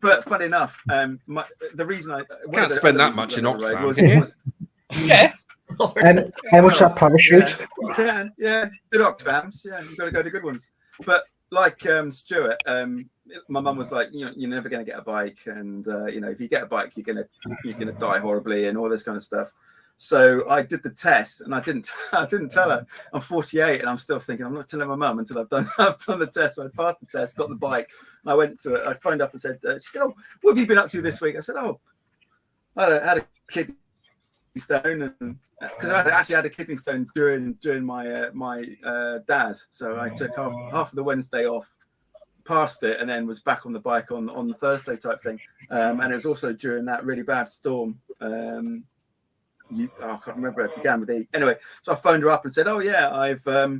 but funny enough, the reason I can't spend that much in Oxfam. Yeah. And how much that parachute? Yeah, you can. Yeah, good Oxfams. Yeah, you've got to go to good ones. But like Stuart, my mum was like, you're never going to get a bike, and if you get a bike, you're gonna die horribly and all this kind of stuff. So I did the test, and I didn't tell her. I'm 48, and I'm still thinking I'm not telling my mum until I've done the test. So I passed the test, got the bike, and I went to it. I phoned up and said, she said, "Oh, what have you been up to this week?" I said, "Oh, I had a kidney stone, and because I actually had a kidney stone during my my DAS, so I took half of the Wednesday off, passed it, and then was back on the bike on the Thursday type thing. And it was also during that really bad storm." I can't remember. It began with E. Anyway, so I phoned her up and said, "Oh yeah, I've bought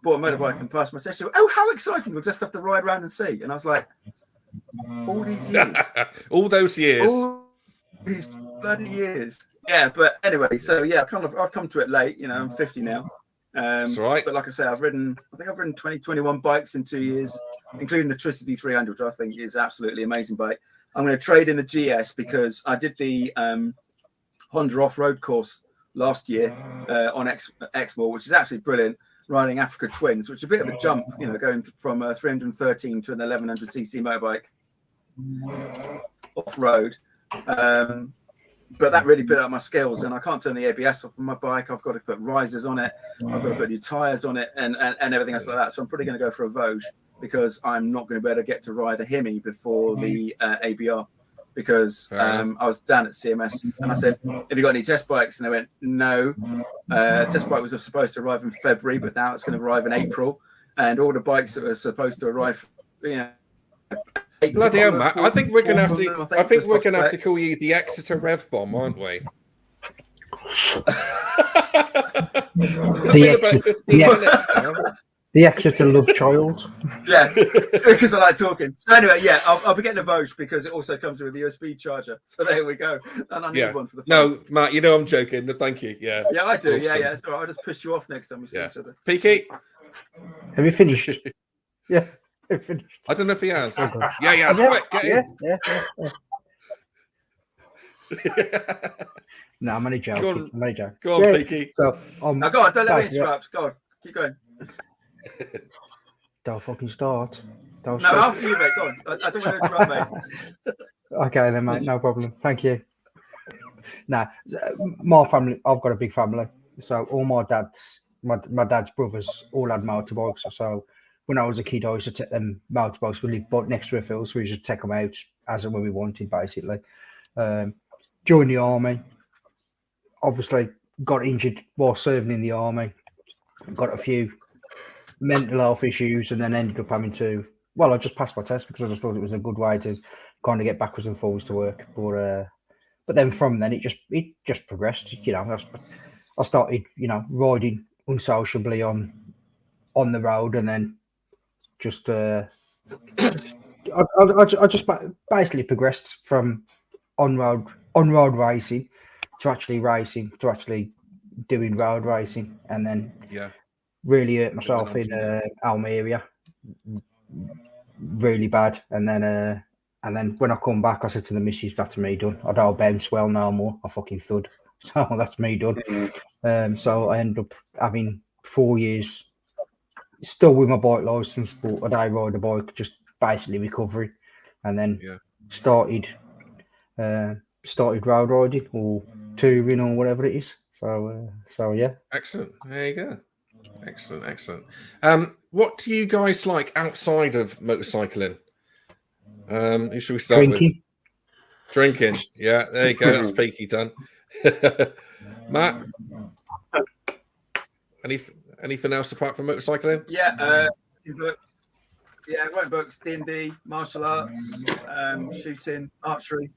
a motorbike and passed my session." She went, "Oh, how exciting! We'll just have to ride around and see." And I was like, "All these years, all those years, all these bloody years." Yeah, but anyway, so yeah, I've come to it late. You know, I'm 50 now. That's right. But like I say, I think I've ridden 20-21 bikes in 2 years, including the Tricity 300, which I think is absolutely amazing bike. I'm going to trade in the GS because I did the Honda off-road course last year on Exmoor, which is absolutely brilliant, riding Africa Twins, which is a bit of a jump, you know, going from a 313 to an 1100cc motorbike off-road. But that really built up my skills, and I can't turn the ABS off on my bike. I've got to put risers on it. I've got to put new tyres on it and everything else like that. So I'm probably going to go for a Vosges because I'm not going to be able to get to ride a Hemi before the ABR because I was down at CMS and I said, "Have you got any test bikes?" And they went, "No." Test bike was supposed to arrive in February, but now it's going to arrive in April. And all the bikes that were supposed to arrive, you know, bloody hell, Matt! I think we're going to have to. I think we're going to have to call you the Exeter Rev Bomb, aren't we? The Exeter Love Child. Yeah, because I like talking. So anyway, yeah, I'll be getting a Vosges because it also comes with a USB charger. So there we go. And I need one for the phone. No, Matt, you know I'm joking. No, thank you. Yeah. Yeah, I do. Awesome. Yeah. It's all right. I'll just push you off next time we see each other. Peaky, have you finished? Yeah. I don't know if he has. Yeah. Quick, get in. Yeah. No, I'm only joking. Go on, Peaky. So, now go on, don't let me interrupt. Go on, keep going. Don't fucking start. No, after you, mate. Go on. I don't want to interrupt, mate. Okay, then, mate. No problem. Thank you. Nah, my family. I've got a big family, so all my dad's brothers all had motorbikes. So when I was a kid, I used to take them motorbikes. We lived next to a field, so we used to take them out as and when we wanted, basically. Joined the army. Obviously, got injured while serving in the army. Got a few mental health issues, and then ended up having to. Well, I just passed my test because I just thought it was a good way to kind of get backwards and forwards to work. But then from then it just progressed. You know, I started, you know, riding unsociably on the road, and then just I just basically progressed from on road racing to actually racing to actually doing road racing, and then really hurt myself in Almeria really bad, and then when I come back, I said to the missus, "That's me done. I don't bounce well no more. I fucking thud." So that's me done. So I ended up having 4 years still with my bike license, but I don't ride a bike, just basically recovering, and then started road riding or touring or whatever it is. So yeah. Excellent. There you go. Excellent. What do you guys like outside of motorcycling? Who should we start with? Drinking. Yeah, there you go. That's Peaky done. Matt, anything else apart from motorcycling? Yeah, books. Yeah, writing books, D&D, martial arts, shooting, archery,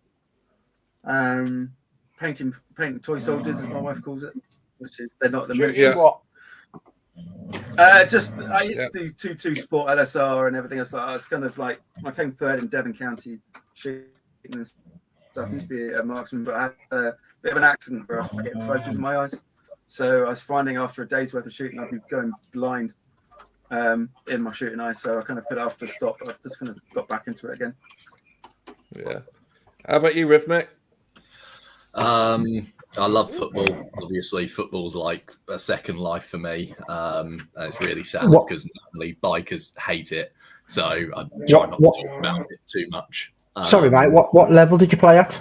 painting toy soldiers, as my wife calls it, which is they're not the military. What? I used to do 2 sport LSR and everything else like that. It's kind of like I came third in Devon County shooting and stuff. I used to be a marksman, but I had a bit of an accident where I was getting photos in my eyes. So I was finding after a day's worth of shooting, I'd be going blind in my shooting eyes. So I kind of put it off to stop. I've just kind of got back into it again. Yeah. How about you, Rhythmic? I love football. Obviously, football's like a second life for me. And it's really sad because normally bikers hate it. So I try not to talk about it too much. Sorry, mate. What level did you play at?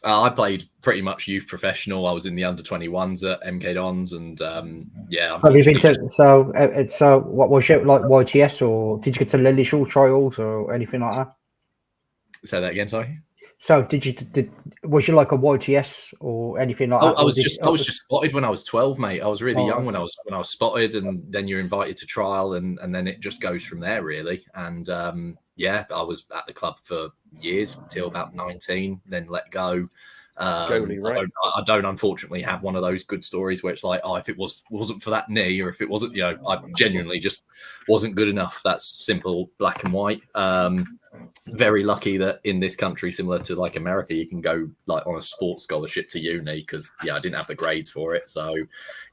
I played pretty much youth professional. I was in the under-21s at MK Dons, and Have you been to? So what was it like? YTS, or did you get to Lillishall trials or anything like that? Say that again. Sorry. So was you like a YTS or anything like that? I was just spotted when I was 12, mate. I was really young when I was spotted, and then you're invited to trial, and then it just goes from there, really. And I was at the club for years till about 19, then let go. Goalie, right? I don't unfortunately have one of those good stories where it's like, oh, if it wasn't for that knee, or if it wasn't, I genuinely just wasn't good enough. That's simple, black and white. Very lucky that in this country, similar to like America, you can go like on a sports scholarship to uni because I didn't have the grades for it. So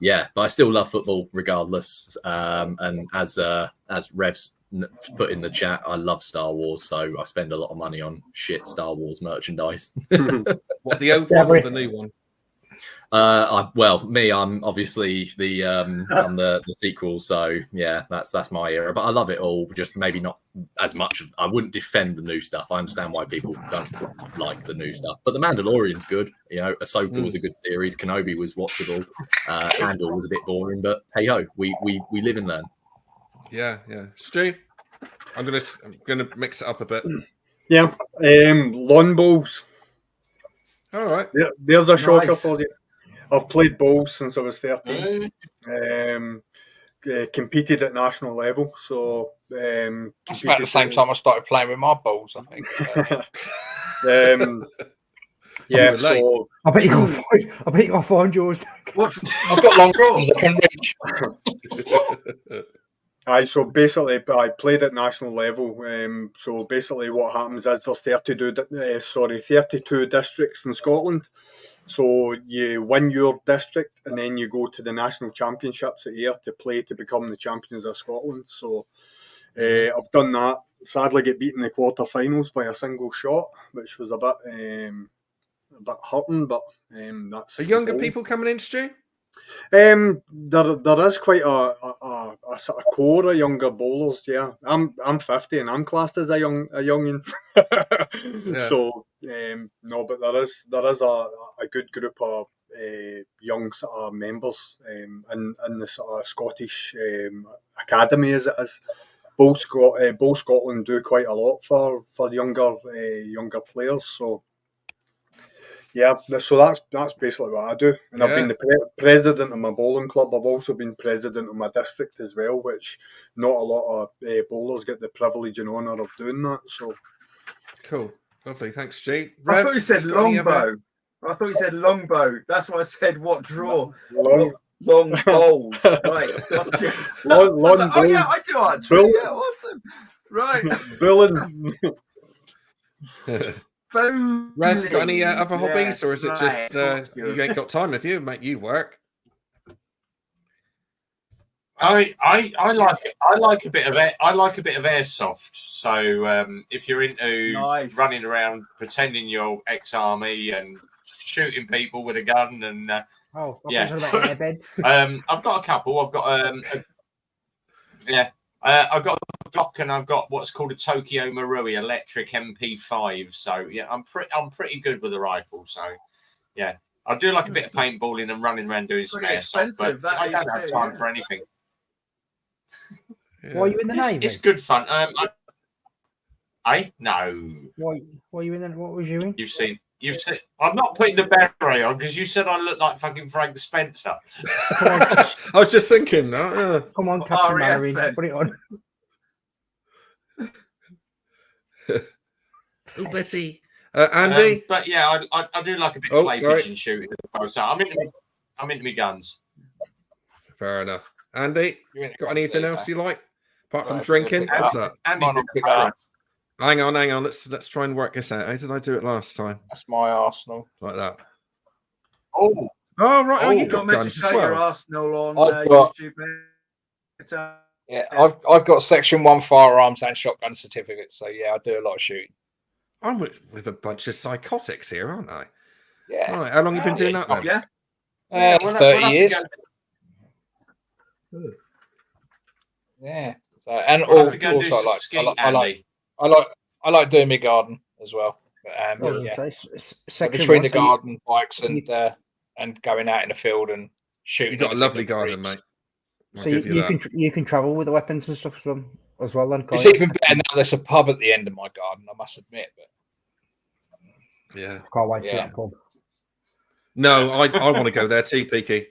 but I still love football regardless. And as Rev's put in the chat, I love Star Wars, so I spend a lot of money on shit Star Wars merchandise. What, the old one or the new one? I'm obviously I'm the sequel, so yeah, that's my era. But I love it all, just maybe not as much. I wouldn't defend the new stuff. I understand why people don't like the new stuff, but the Mandalorian's good. Ahsoka was a good series. Kenobi was watchable. Andor was a bit boring, but hey ho, we live and learn. Yeah. Stu, I'm gonna mix it up a bit. Yeah, lawn bowls. All right. There's a shocker for you. I've played bowls since I was 13. Competed at national level, so that's about the same time I started playing with my balls, I think. So I bet you got 400 yours. I've got long arms I can reach. So basically, I played at national level. So basically, what happens is there's 32 districts in Scotland. So you win your district, and then you go to the national championships at Ayr to play to become the champions of Scotland. So I've done that. Sadly, get beaten in the quarterfinals by a single shot, which was a bit hurting. But that's. Are younger people coming in, Stu? There is quite a sort of core of younger bowlers. Yeah, I'm 50 and I'm classed as a youngin. So no, but there is a good group of young sort of members in the sort of Scottish academy as it is. Bowl Scotland do quite a lot for younger players. So. Yeah, so that's basically what I do. And I've been the president of my bowling club. I've also been president of my district as well, which not a lot of bowlers get the privilege and honour of doing that. So cool, lovely, thanks, G. I thought you said longbow. That's why I said what draw. Long bowls. Right, gotcha. Long bowls. Oh yeah, I do actually. Yeah, awesome. Right. Bowling. Rev, got any other hobbies, or is it just you ain't got time? If you make you work, I like a bit of airsoft. So if you're into running around pretending you're ex-army and shooting people with a gun and airbeds. I've got a couple. I've got I've got a Glock and I've got what's called a Tokyo Marui electric MP5. So yeah, I'm pretty good with a rifle. So yeah, I do like a bit of paintballing and running around doing some airsoft, but I don't have time for anything. Why are you in the Navy? It's good fun. No. Why are you in the? What was you in? You've seen. I'm not putting the beret on because you said I look like fucking Frank Spencer. I was just thinking. Come on, Captain Marine, put it on. Oh, Betty. Andy? But yeah, I do like a bit of clay pigeon shooting. So I'm into my guns. Fair enough. Andy, got anything else you like apart from drinking? What's that? Andy's Hang on. Let's try and work this out. How did I do it last time? That's my Arsenal. Like that. Oh, right. Oh, you got guns as well. Your Arsenal on YouTube. Yeah, I've got Section 1 firearms and shotgun certificates. So yeah, I do a lot of shooting. I'm with a bunch of psychotics here, aren't I? Yeah. Right. How long have you been doing that then? Yeah. 30 years. Yeah. So, and I like doing my garden as well. Between the garden, bikes, and going out in the field and shooting. You've got a lovely garden, mate. So you can travel with the weapons and stuff as well. Then it's even better now. There's a pub at the end of my garden, I must admit. But yeah, can't wait to that pub. No, I want to go there too, Peaky.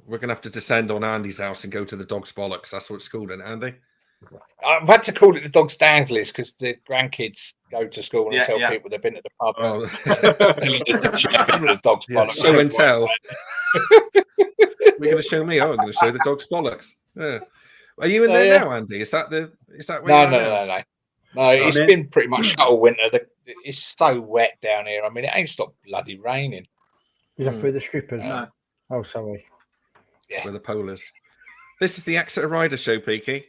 We're gonna have to descend on Andy's house and go to the Dog's Bollocks. That's what it's called, isn't it, Andy? I've had to call it the dog's danglies because the grandkids go to school and tell people they've been to the pub. Oh. The dog's bollocks. Show and tell. We're going to show me. Oh, I'm going to show the dog's bollocks. Yeah. Are you in there now, Andy? Is that where No. It's been pretty much all winter. It's so wet down here. I mean, it ain't stopped bloody raining. Is that through the strippers? No. Oh, sorry. That's where the pole is. This is the exeter-rider show, Peaky.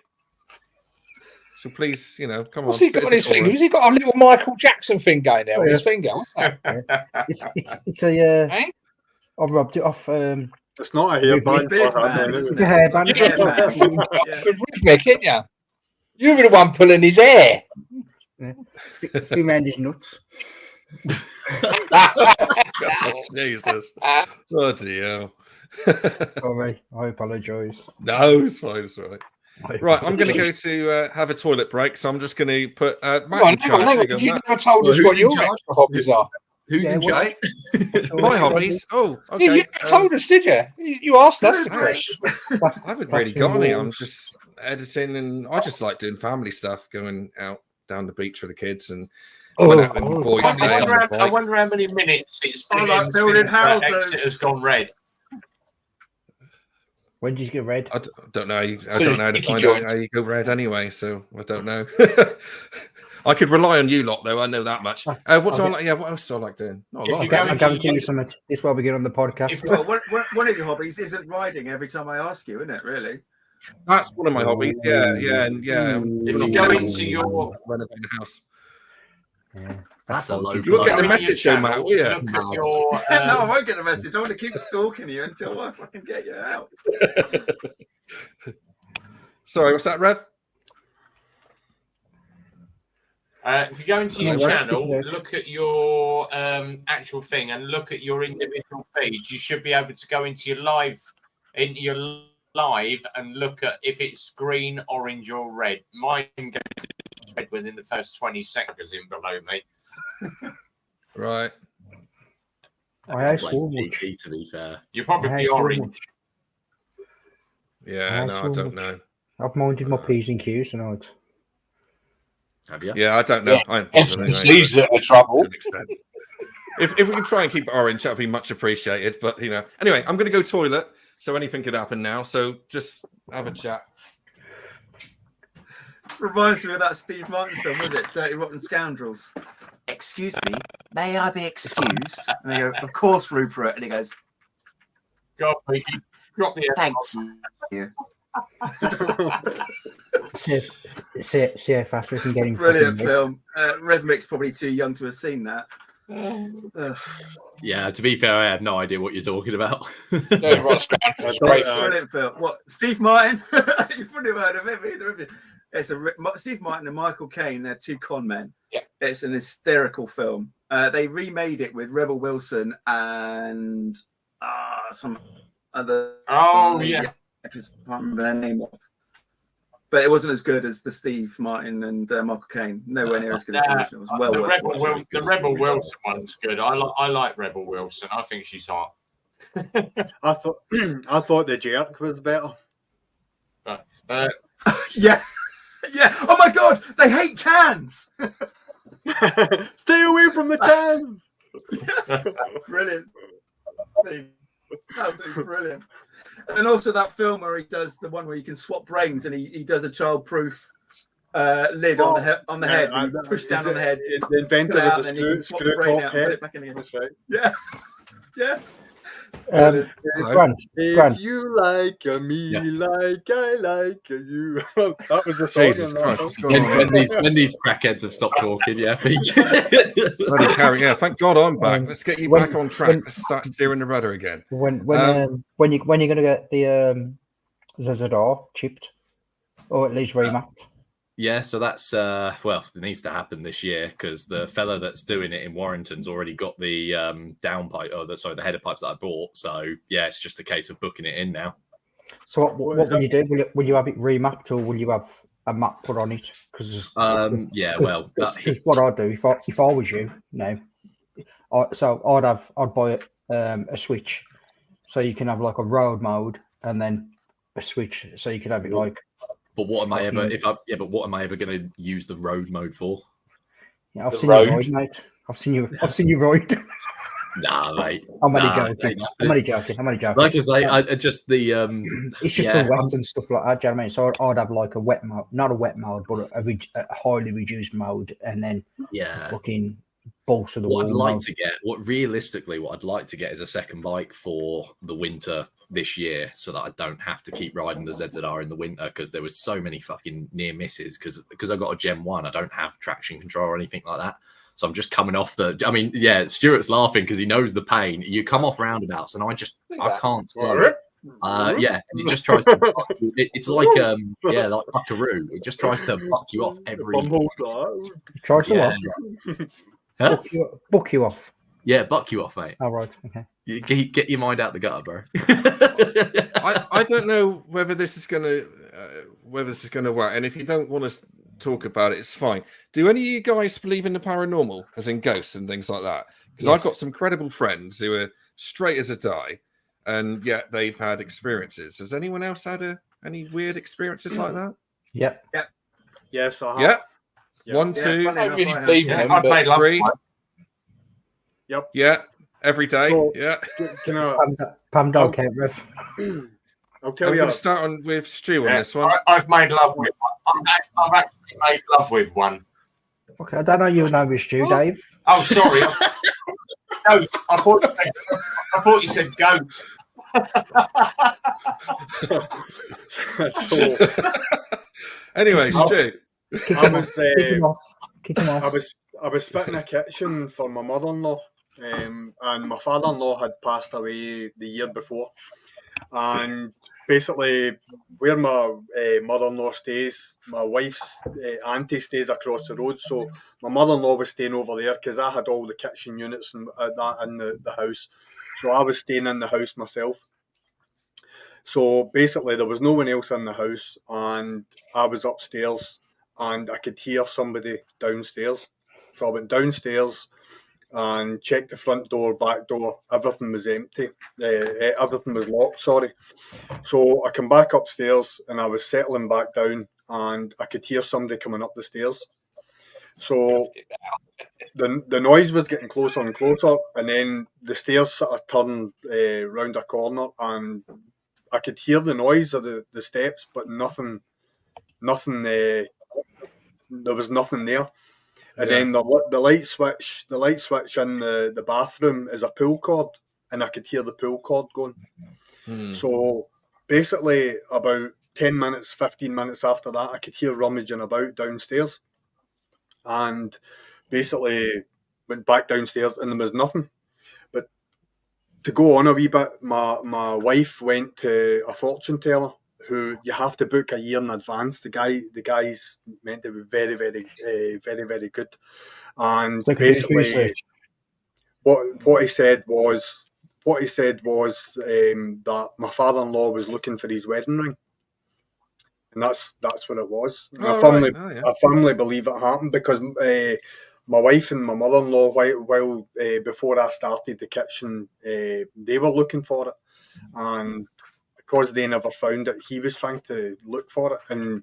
So please, come on. What's he got on his finger? Has he got a little Michael Jackson thing going there on his finger? What's that? It's a. I rubbed it off. It's not a hairband. It's a hairband. Rhythmic, isn't you? You were the one pulling his hair. It's been around his nuts. Oh, Jesus. Bloody hell. Sorry, I apologise. No, it's fine. It's all right. Right, I'm going to go to have a toilet break, so I'm just going to put Matt in charge. You never told us what your extra hobbies are. Who's in charge? My hobbies? Oh, okay. You never told us, did you? You asked us the question. I haven't really got any. I'm just editing, and I just like doing family stuff, going out down the beach with the kids, and went out with my boys. I wonder how many minutes it's been like building houses. Exeter's gone red. When did you get red? I don't know. I don't know how to find out how you go red anyway, so I don't know. I could rely on you lot, though. I know that much. What else do I like doing? Not a lot. I'm guaranteeing you something. This is why we get on the podcast. Well, one of your hobbies isn't riding every time I ask you, isn't it, really? That's one of my hobbies. Yeah. If you go into your renovating the house. Yeah. That's a low. You'll get the message, show, Matt. Will you? No, I won't get the message. I want to keep stalking you until I fucking get you out. Sorry, what's that, Rev? If you go into your channel, look at your actual thing, and look at your individual feeds. You should be able to go into your live, and look at if it's green, orange, or red. Mine goes red within the first 20 seconds in below me. Right. I saw PP, to be fair. You're probably orange. Yeah, I don't know. I've minded my P's and Q's tonight. Have you? Yeah, I don't know. FCC's the trouble. If we can try and keep it orange, that would be much appreciated. But anyway, I'm going to go toilet, so anything could happen now. So just have a chat. Reminds me of that Steve Martin film, was it? Dirty Rotten Scoundrels. Excuse me, may I be excused? And they go, of course, Rupert. And he goes, God, drop the thank you. See how fast we can get him. Brilliant film. Rhythmic's probably too young to have seen that. Yeah, to be fair, I had no idea what you're talking about. Brilliant film. What? Steve Martin? You wouldn't have heard of him either, have you? It's Steve Martin and Michael Caine. They're two con men. Yeah. It's an hysterical film. They remade it with Rebel Wilson and some other. Oh yeah. Actors, I can't remember their name off. But it wasn't as good as the Steve Martin and Michael Caine. Nowhere near as good as the original. It was well worth watching. The Rebel Wilson one's good. I like Rebel Wilson. I think she's hot. I thought the Jerk was better. Yeah. Oh my God, they hate cans. Stay away from the cans. Brilliant. Absolutely brilliant. And also that film where he does the one where you can swap brains, and he does a childproof lid on the head. And you push down on the head. The inventor of the screw brain out and put it back in again. That's right. Yeah. Grant. If you like me like I like you. That was the song. Jesus Christ, what's going on? When these crackheads have stopped talking, yeah. Bloody Carrie, yeah. Thank God I'm back. Let's get you back on track. Let's start steering the rudder again. When you're going to get the Zazadar chipped, or at least remapped? Yeah, so that's it needs to happen this year because the fella that's doing it in Warrington's already got the the header pipes that I bought. So yeah, it's just a case of booking it in now. So what will you do? Will you have it remapped, or will you have a map put on it? Because what I'd do if I was you, I'd buy a switch, so you can have like a road mode and then a switch, so you can have it like But what am I ever but what am I ever going to use the road mode for? Yeah, I've seen you ride, mate. I've seen you ride. Nah, mate. I'm only joking. I'm only joking. Like I say, I just the it's just for wet and stuff like that. Do you know what I mean? So I'd have like a wet mode, not a wet mode, but a highly reduced mode, and then fucking balls to the wall. What I'd like to get is a second bike for the winter this year, so that I don't have to keep riding the ZZR in the winter, because there was so many fucking near misses because I got a Gen 1. I don't have traction control or anything like that. So I'm just coming off Stuart's laughing because he knows the pain. You come off roundabouts and I can't slow it. And it just tries to it's like like Buckaroo. It just tries to buck you off every tries to what? Buck you off. Yeah, buck you off, mate. Oh, right. Okay. You get your mind out the gutter, bro. I don't know whether this is gonna work. And if you don't want to talk about it, it's fine. Do any of you guys believe in the paranormal, as in ghosts and things like that? Because I've got some credible friends who are straight as a die, and yet they've had experiences. Has anyone else had any weird experiences like that? Yep. Yes, I have. Yep. 1, 2, I've made love. 3. Yep. Yeah. Every day. So, yeah. Pam dog count, Riff. I'll tell I'm you. going to start with Stu on this one. I've made love with one. I've actually made love with one. Okay, I don't know your name is Stu, Dave. Oh, sorry. Goat. I thought you said goat. Anyway, Stu. I was fitting a kitchen for my mother-in-law, and my father-in-law had passed away the year before. And basically, where my mother-in-law stays, my wife's auntie stays across the road. So my mother-in-law was staying over there because I had all the kitchen units and that in the house. So I was staying in the house myself. So basically, there was no one else in the house, and I was upstairs, and I could hear somebody downstairs. So I went downstairs and checked the front door, back door. Everything was empty. Everything was locked, sorry. So I come back upstairs and I was settling back down, and I could hear somebody coming up the stairs. So the noise was getting closer and closer, and then the stairs sort of turned round a corner, and I could hear the noise of the steps, but nothing. There was nothing there. And then the light switch in the bathroom is a pull cord, and I could hear the pull cord going. So basically, about 10 minutes, 15 minutes after that, I could hear rummaging about downstairs, and basically went back downstairs, and there was nothing. But to go on a wee bit, my wife went to a fortune teller, who you have to book a year in advance. The guy's meant to be very, very good. And basically, what he said was that my father-in-law was looking for his wedding ring, and that's what it was. I firmly believe it happened because my wife and my mother-in-law, while before I started the kitchen, they were looking for it, and because they never found it, he was trying to look for it, and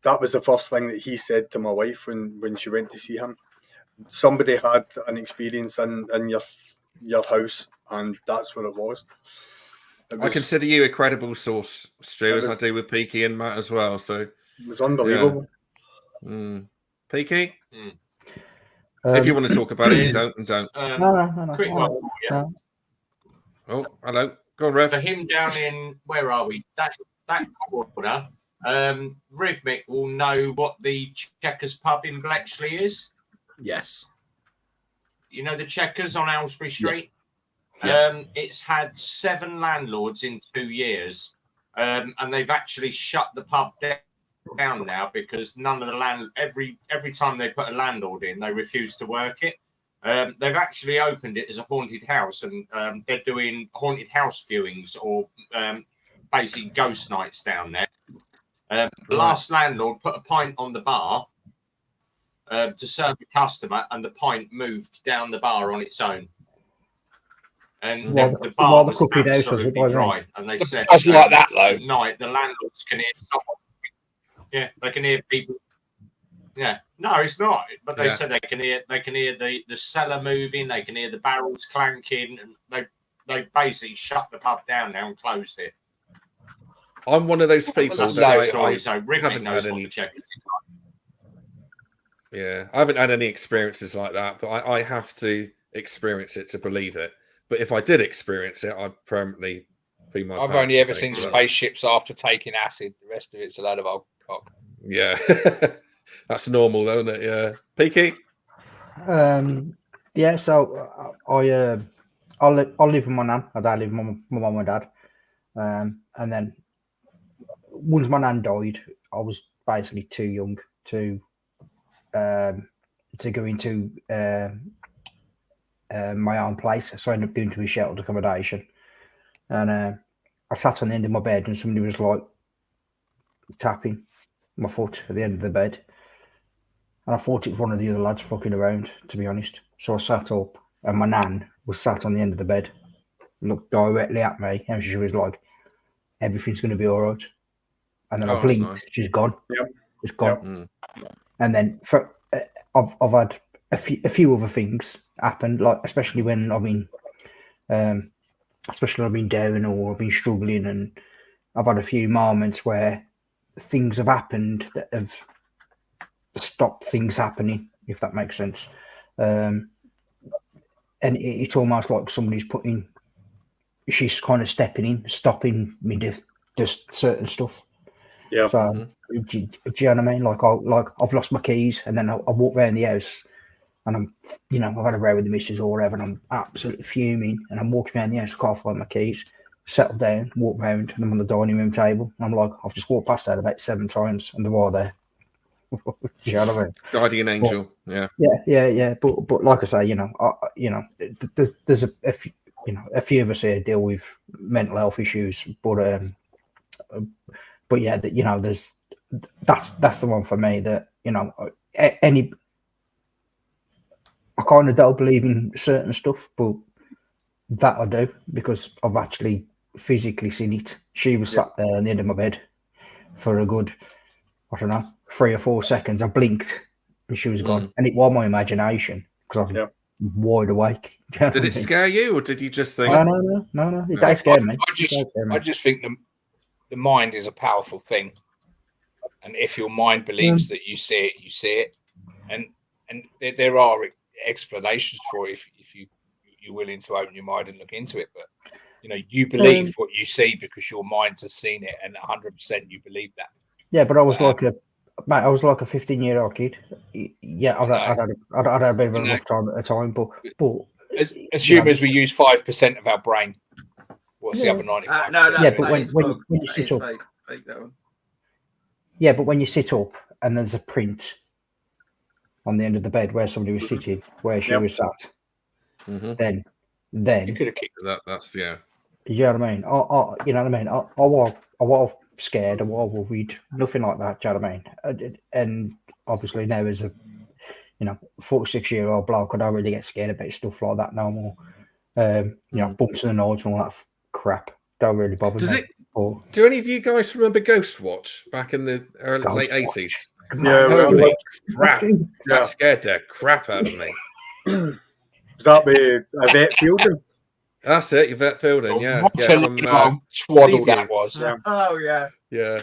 that was the first thing that he said to my wife when she went to see him. Somebody had an experience in your house, and that's what it was. I consider you a credible source, Stu, as I do with Peaky and Matt as well. So it was unbelievable. Yeah. Peaky? If you want to talk about it, you don't. No. Quick one for you. No. Oh, hello. Go on, Rev. For him down in, where are we? That corner, Rhythmic will know what the Checkers pub in Bletchley is. Yes. You know the Checkers on Aylesbury Street? Yeah. It's had 7 landlords in 2 years, and they've actually shut the pub down now because none of the every time they put a landlord in, they refuse to work it. They've actually opened it as a haunted house, and they're doing haunted house viewings or basically ghost nights down there. The last landlord put a pint on the bar to serve a customer, and the pint moved down the bar on its own. And the bar was absolutely dry. And they said, it's like that, though. at night, the landlords can hear someone. Yeah, they can hear people. Yeah, no, it's not. But they Yeah. said they can hear the cellar moving, they can hear the barrels clanking, and they basically shut the pub down now and closed it. I'm one of those Well, people that's that the story. So Rivnik haven't knows had what any. the check is. Yeah, I haven't had any experiences like that, but I have to experience it to believe it. But if I did experience it, I'd permanently be my. I've only ever seen spaceships after taking acid. The rest of it's a load of old cock. Yeah, that's normal, though, isn't it? Yeah, Peaky. Yeah. So I live with my nan. I live with my mum and dad. And then once my nan died, I was basically too young to go into my own place, so I ended up going to a sheltered accommodation. And I sat on the end of my bed, and somebody was like tapping my foot at the end of the bed, and I thought it was one of the other lads fucking around, to be honest. So I sat up, and my nan was sat on the end of the bed, looked directly at me, and she was like, "Everything's going to be all right." And then I blinked, nice. She's gone. Yep. It's gone. Yep. And then I've had a few other things happen, like especially when I've been down or I've been struggling, and I've had a few moments where things have happened that have stopped things happening, if that makes sense. And it's almost like somebody's she's kind of stepping in, stopping me just certain stuff. Yeah. So do you know what I mean? Like I've lost my keys, and then I walk around the house, and I'm, I've had a row with the missus or whatever, and I'm absolutely fuming, and I'm walking around the house, I can't find my keys, settle down, walk round, and I'm on the dining room table, and I'm like, I've just walked past that about 7 times, and they're all there. You know what I mean? Guardian angel, yeah. Yeah. But like I say, there's a few of us here deal with mental health issues, but yeah, that's the one for me that I kind of don't believe in certain stuff, but that I do because I've actually physically seen it. She was sat there on the end of my bed for a good, 3 or 4 seconds. I blinked and she was gone, and it was my imagination because I was wide awake. Did it scare you, or did you just think? No. It does scare me. I just think the mind is a powerful thing, and if your mind believes that you see it, and there are explanations for it if you're willing to open your mind and look into it. But you believe what you see because your mind has seen it, and 100% you believe that. Yeah, but I was like a 15-year-old kid. Yeah, I'd had a bit of a rough time at the time, but as humans, we use 5% of our brain. What's the other 95%? But when you sit up, fake that one. Yeah, but when you sit up and there's a print on the end of the bed where somebody was sitting, where she was sat, then you could have kicked that. That's You know what I mean? You know what I mean? I was scared. I was worried. Nothing like that. Do you know what I mean? And obviously now as a 46-year-old bloke, I don't really get scared about stuff like that no more. Bumps in the nose and all that crap don't really bother me. Do any of you guys remember Ghostwatch back in the late 80s? Yeah, crap. That scared the crap out of me. Was that the Yvette Fielding? That's it, Yvette Fielding, yeah. Twaddle that was. Yeah. Oh, yeah. Yeah.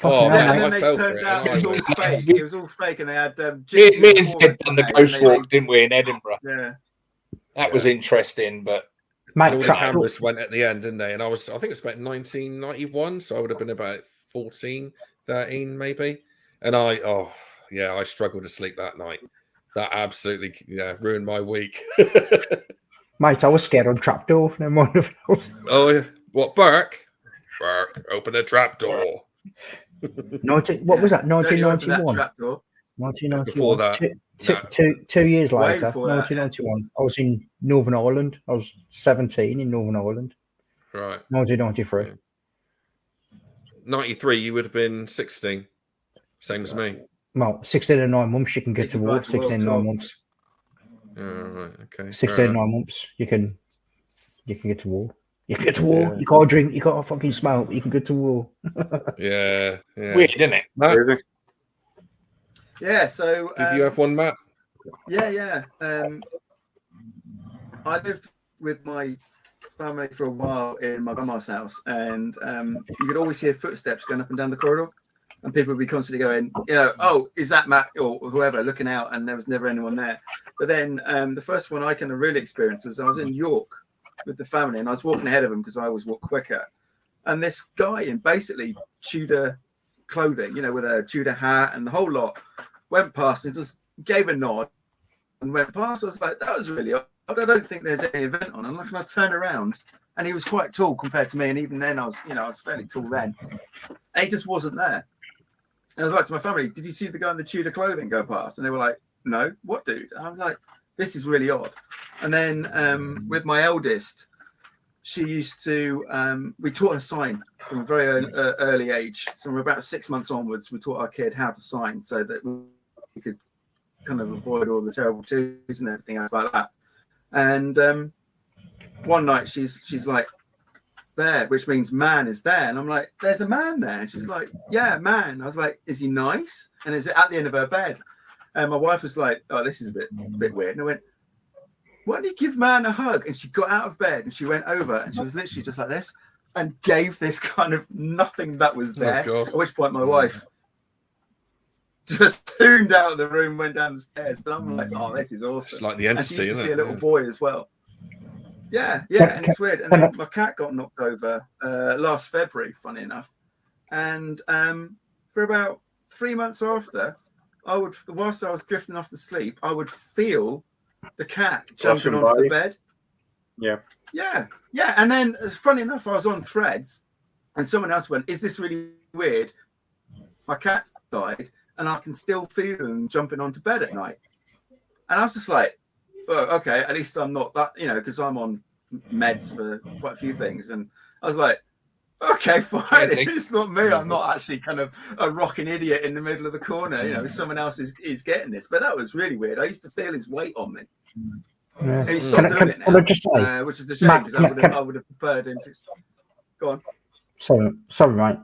And then they turned out it was all fake. It was all fake, and they had me and Sid done the ghost walk, didn't we, in Edinburgh? Yeah. That was interesting, but all the cameras went at the end, didn't they? And I think it was about 1991, so I would have been about 14, 13 maybe. And I struggled to sleep that night. That absolutely ruined my week. Mate, I was scared on trapdoor. No more else. Oh, yeah. What, Burke, open the trapdoor. What was that? 1991. 1991. Before that, 2 years later, 1991. I was in Northern Ireland. I was 17 in Northern Ireland. Right. 1993. 93, you would have been 16. Same as me. Well, 16 and 9 months, you can get to war. 16 and 9 months. Oh, right, okay. 16 and 9 months, you can get to war. You can go to war. Yeah. You can't drink. You can't fucking smoke. You can go to war. Yeah. Weird, isn't it? Matt, Yeah. So did you have one, Matt? Yeah. I lived with my family for a while in my grandma's house, and you could always hear footsteps going up and down the corridor, and people would be constantly going, oh, is that Matt or whoever looking out, and there was never anyone there. But then the first one I kind of really experienced was I was in York with the family, and I was walking ahead of them because I always walk quicker, and this guy in basically Tudor clothing, with a Tudor hat and the whole lot, went past and just gave a nod and went past. I was like, that was really odd. I don't think there's any event on. I'm like, and I turned around, and he was quite tall compared to me, and even then I was fairly tall then, and he just wasn't there. And I was like to my family, did you see the guy in the Tudor clothing go past? And they were like, no. What dude? And I was like, this is really odd. And then with my eldest, she used to we taught her sign from a very early age. So from about 6 months onwards, we taught our kid how to sign so that we could kind of avoid all the terrible twos and everything else like that. And one night she's like, there, which means man is there. And I'm like, there's a man there. And she's like, yeah, man. I was like, is he nice? And is it at the end of her bed? And my wife was like, oh, this is a bit weird. And I went, why don't you give man a hug? And she got out of bed and she went over and she was literally just like this and gave this kind of nothing that was there. Oh, at which point my wife just tuned out of the room, went down the stairs. And I'm like, oh, this is awesome. It's like the entity, and she used to see a little Yeah. boy as well. Yeah, and it's weird. And then my cat got knocked over last February, funny enough. And for about 3 months after, whilst I was drifting off to sleep, I would feel the cat jumping onto the bed. Yeah. And then, it's funny enough, I was on Threads, and someone else went, "Is this really weird? My cat's died, and I can still feel them jumping onto bed at night." And I was just like, "Well, okay, at least I'm not that, because I'm on meds for quite a few things." And I was like, okay, fine. It's not me. I'm not actually kind of a rocking idiot in the middle of the corner. Someone else is getting this. But that was really weird. I used to feel his weight on me. Yeah. And he stopped doing it now, which is a shame because I would have preferred him to. Go on. Sorry, mate.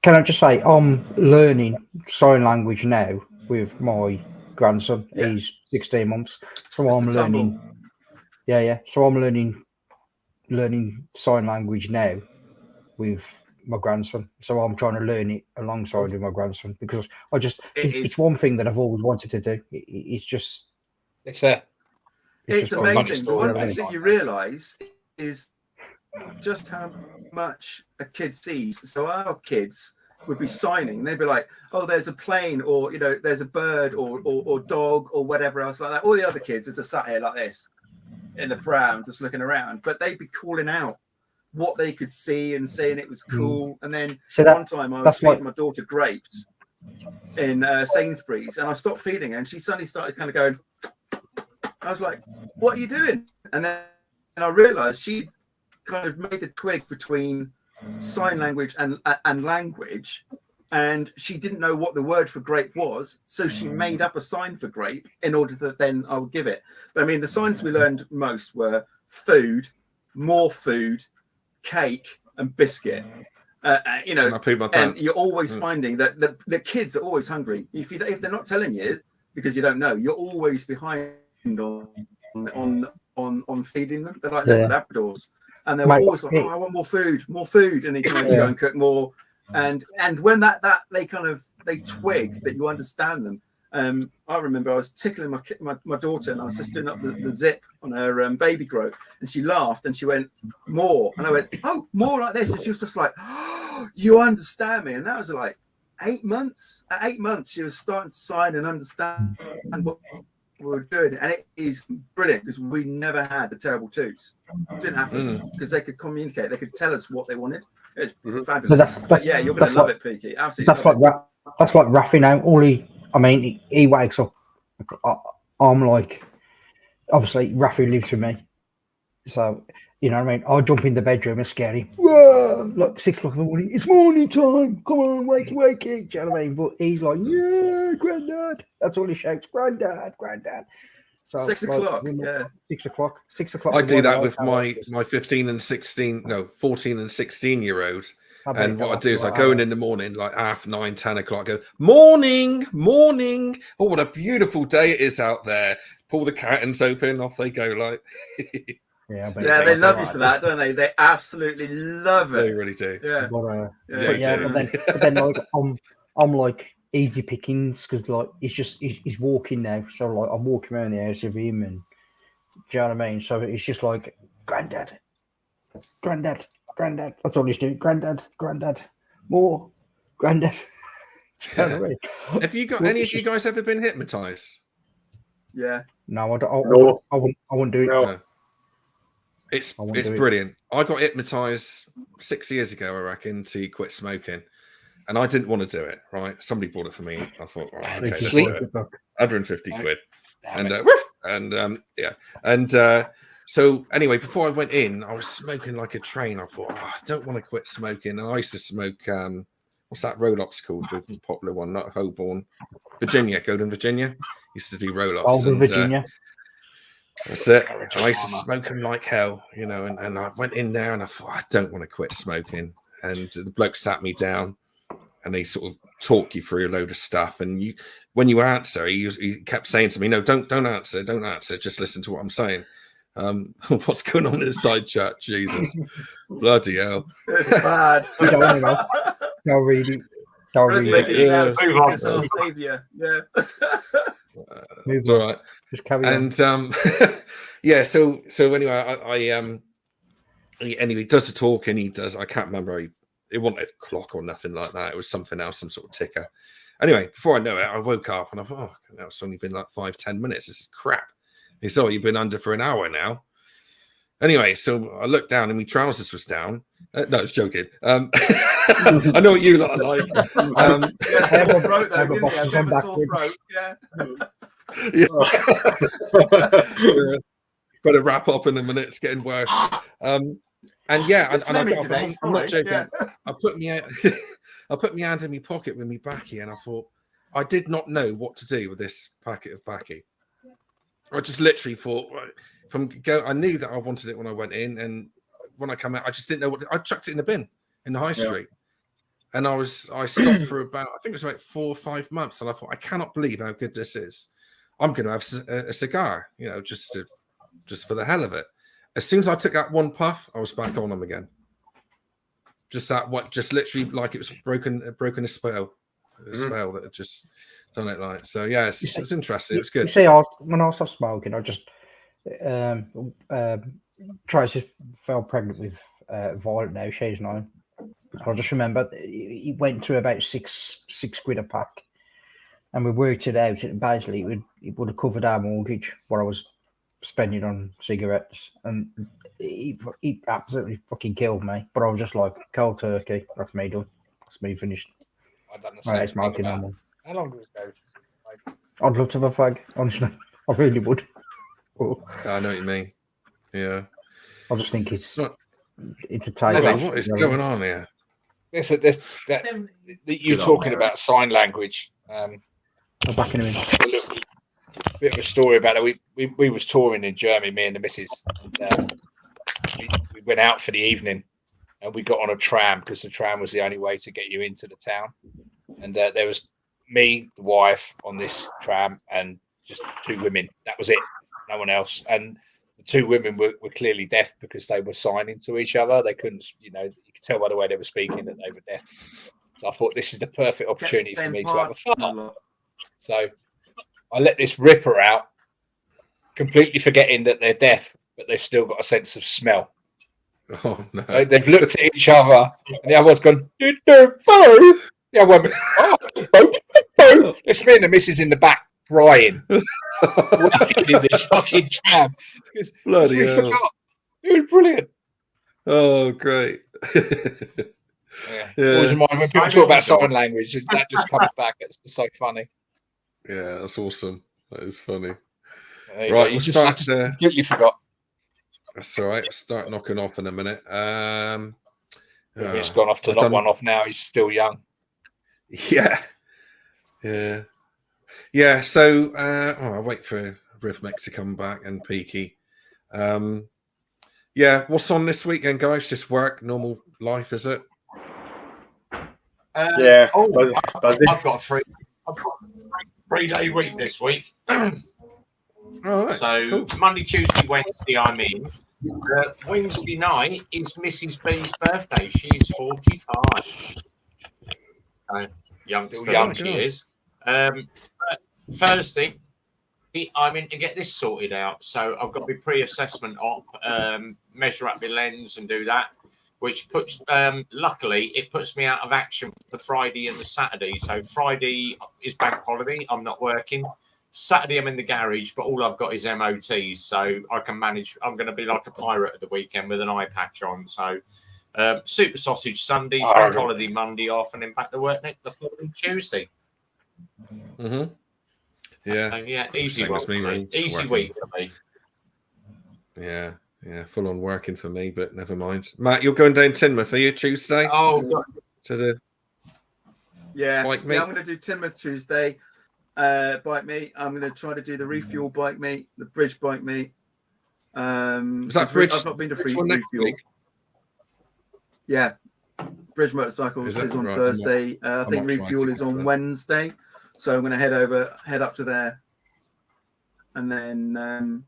Can I just say, I'm learning sign language now with my grandson. Yeah. He's 16 months. So I'm learning. Yeah. So I'm learning sign language now with my grandson. So I'm trying to learn it alongside with my grandson because it's one thing that I've always wanted to do. It's amazing. The one thing that you realise is just how much a kid sees. So our kids would be signing. They'd be like, "Oh, there's a plane," or "There's a bird," or "dog," or whatever else like that. All the other kids are just sat here like this in the pram, just looking around. But they'd be calling out what they could see and saying it was cool. And then one time I was feeding my daughter grapes in Sainsbury's, and I stopped feeding her, and she suddenly started kind of going. I was like, "What are you doing?" And then I realised she kind of made the twig between sign language and language, and she didn't know what the word for grape was, so she made up a sign for grape in order that then I would give it. But I mean, the signs we learned most were food, more food, cake, and biscuit. And you're always finding that the kids are always hungry. If they're not telling you because you don't know, you're always behind on feeding them. They're like little Labradors. And they were always like, "Oh, I want more food," and then you go and cook more. And when that they twig that you understand them. I remember I was tickling my daughter, and I was just doing up the zip on her baby grow, and she laughed and she went, "More," and I went, "Oh, more like this," and she was just like, "Oh, you understand me?" And that was like 8 months. At 8 months, she was starting to sign and understand what we were doing, and it is brilliant because we never had the terrible twos. It didn't happen because they could communicate. They could tell us what they wanted. It's fabulous. But yeah, you're going to love it, Peaky. Absolutely. That's like Raffy now. He wakes up. I'm like, obviously, Raffy lives with me, so I'll jump in the bedroom and scare him. Whoa! Like 6 o'clock in the morning. It's morning time. Come on, wakey. Do you know what I mean? But he's like, "Yeah, granddad." That's all he shouts. Granddad. So 6 o'clock. Yeah. 6 o'clock. 6 o'clock. I do that with my 15 and 16, no, 14 and 16-year-old. And what I do is I go in the morning, like 9:30, 10 o'clock, go, morning. Oh, what a beautiful day it is out there. Pull the curtains open, off they go. Like, yeah, they love you for that, don't they? They absolutely love it. They really do. Yeah. But then like, I'm like easy pickings because like he's walking now. So like I'm walking around the house with him, and do you know what I mean? So it's just like, granddad. That's all he's doing. Granddad, more, granddad. Yeah. Have you got any of you guys ever been hypnotized? Yeah. No, I wouldn't do it. No. It's brilliant. I got hypnotized 6 years ago, I reckon, to quit smoking, and I didn't want to do it. Right, somebody bought it for me. I thought, right, okay, let's do it. 150 quid, and so anyway, before I went in, I was smoking like a train. I thought, I don't want to quit smoking, and I used to smoke. What's that roll-ups called? The popular one, not Holborn, Golden Virginia. Used to do roll-ups. Golden Virginia. That's it. I used to smoke them like hell, and I went in there and I thought, I don't want to quit smoking. And the bloke sat me down and they sort of talk you through a load of stuff. And when you answer, he kept saying to me, no, don't answer. Just listen to what I'm saying. What's going on in the side chat? Jesus. Bloody hell. It's bad. Don't read it. Jesus, our savior. Yeah. It's all right. Just carry on. And yeah, so anyway, I anyway, he does the talk and he does. I can't remember. It wasn't a clock or nothing like that. It was something else, some sort of ticker. Anyway, before I know it, I woke up and I thought, oh, now it's only been like 5-10 minutes. This is crap. He said, oh, you've been under for an hour now. Anyway, so I looked down and my trousers was down. No, I was joking. I know what you lot are like. Sore throat, though, didn't you? Sore throat. Yeah. Got to wrap up in a minute. It's getting worse. And yeah, I'm not joking. Yeah. I put my hand in my pocket with my baccy, and I thought, I did not know what to do with this packet of baccy. I just literally thought, I knew that I wanted it when I went in, and when I come out, I just didn't know what. I chucked it in the bin in the high street, and I stopped for about, I think it was about 4 or 5 months, and I thought, I cannot believe how good this is. I'm going to have a cigar, just for the hell of it. As soon as I took that one puff, I was back on them again. Just literally like it was broken a spell that had just done it like. So yeah, it was interesting. It was good. You see, when I stopped smoking, I just Tracy fell pregnant with Violet now. She's 9. I just remember it went to about six quid a pack, and we worked it out. Basically, it would have covered our mortgage, what I was spending on cigarettes, and it absolutely fucking killed me. But I was just like, cold turkey. That's me done. That's me finished. I've done the same smoking thing. animal. How long does it go? I'd love to have a fag. Honestly, I really would. Oh. I know what you mean. Yeah. I just think it's a taste. What is going on here? You're talking about sign language. I'm backing him in. A bit of a story about it. We was touring in Germany, me and the missus. And, we went out for the evening, and we got on a tram because the tram was the only way to get you into the town. And there was me, the wife, on this tram, and just 2 women. That was it. No one else. And the 2 women were clearly deaf because they were signing to each other. They couldn't, you could tell by the way they were speaking that they were deaf. So I thought this is the perfect opportunity for me to have a fart. So I let this ripper out, completely forgetting that they're deaf, but they've still got a sense of smell. Oh no! So they've looked at each other, and the other one's gone, the other one went, oh, it's me and the missus in the back crying, working in this fucking tram. Bloody hell! It was brilliant. Oh, great! Yeah. When people talk about sign language, that just comes back. It's just so funny. Yeah, that's awesome. That is funny. Right, we'll start. Completely forgot. That's all right. We'll start knocking off in a minute. It's gone off to knock one off now. He's still young. Yeah. So I'll wait for Rhythmic to come back and Peaky. Yeah, what's on this weekend, guys? Just work, normal life, is it? Yeah. I've got a 3-day week this week. All right, So cool. Monday, Tuesday, Wednesday, I'm in. Wednesday night is Mrs. B's birthday. She's 45. Youngster young, that she is. Thursday, I'm in to get this sorted out. So I've got my pre-assessment op, measure up my lens and do that, which puts, luckily, it puts me out of action for the Friday and the Saturday. So Friday is bank holiday. I'm not working. Saturday, I'm in the garage, but all I've got is MOTs, so I can manage. I'm going to be like a pirate at the weekend with an eye patch on. So Super Sausage Sunday, bank holiday Monday off, and then back to work the following Tuesday. Mm-hmm. Yeah. So, yeah, easy Same week as me, for me. really, just Easy working. week for me. Yeah, full on working for me, but never mind. Matt, you're going down Teignmouth, are you, Tuesday? Oh, God. To the bike meet? Yeah, I'm going to do Teignmouth Tuesday. Bike meet. I'm going to try to do the refuel bike meet, the bridge bike meet. Is that bridge? I've not been to refuel. Yeah, bridge motorcycles is on right? Thursday. I think refuel is on Wednesday, so I'm going to head up to there, and then I'm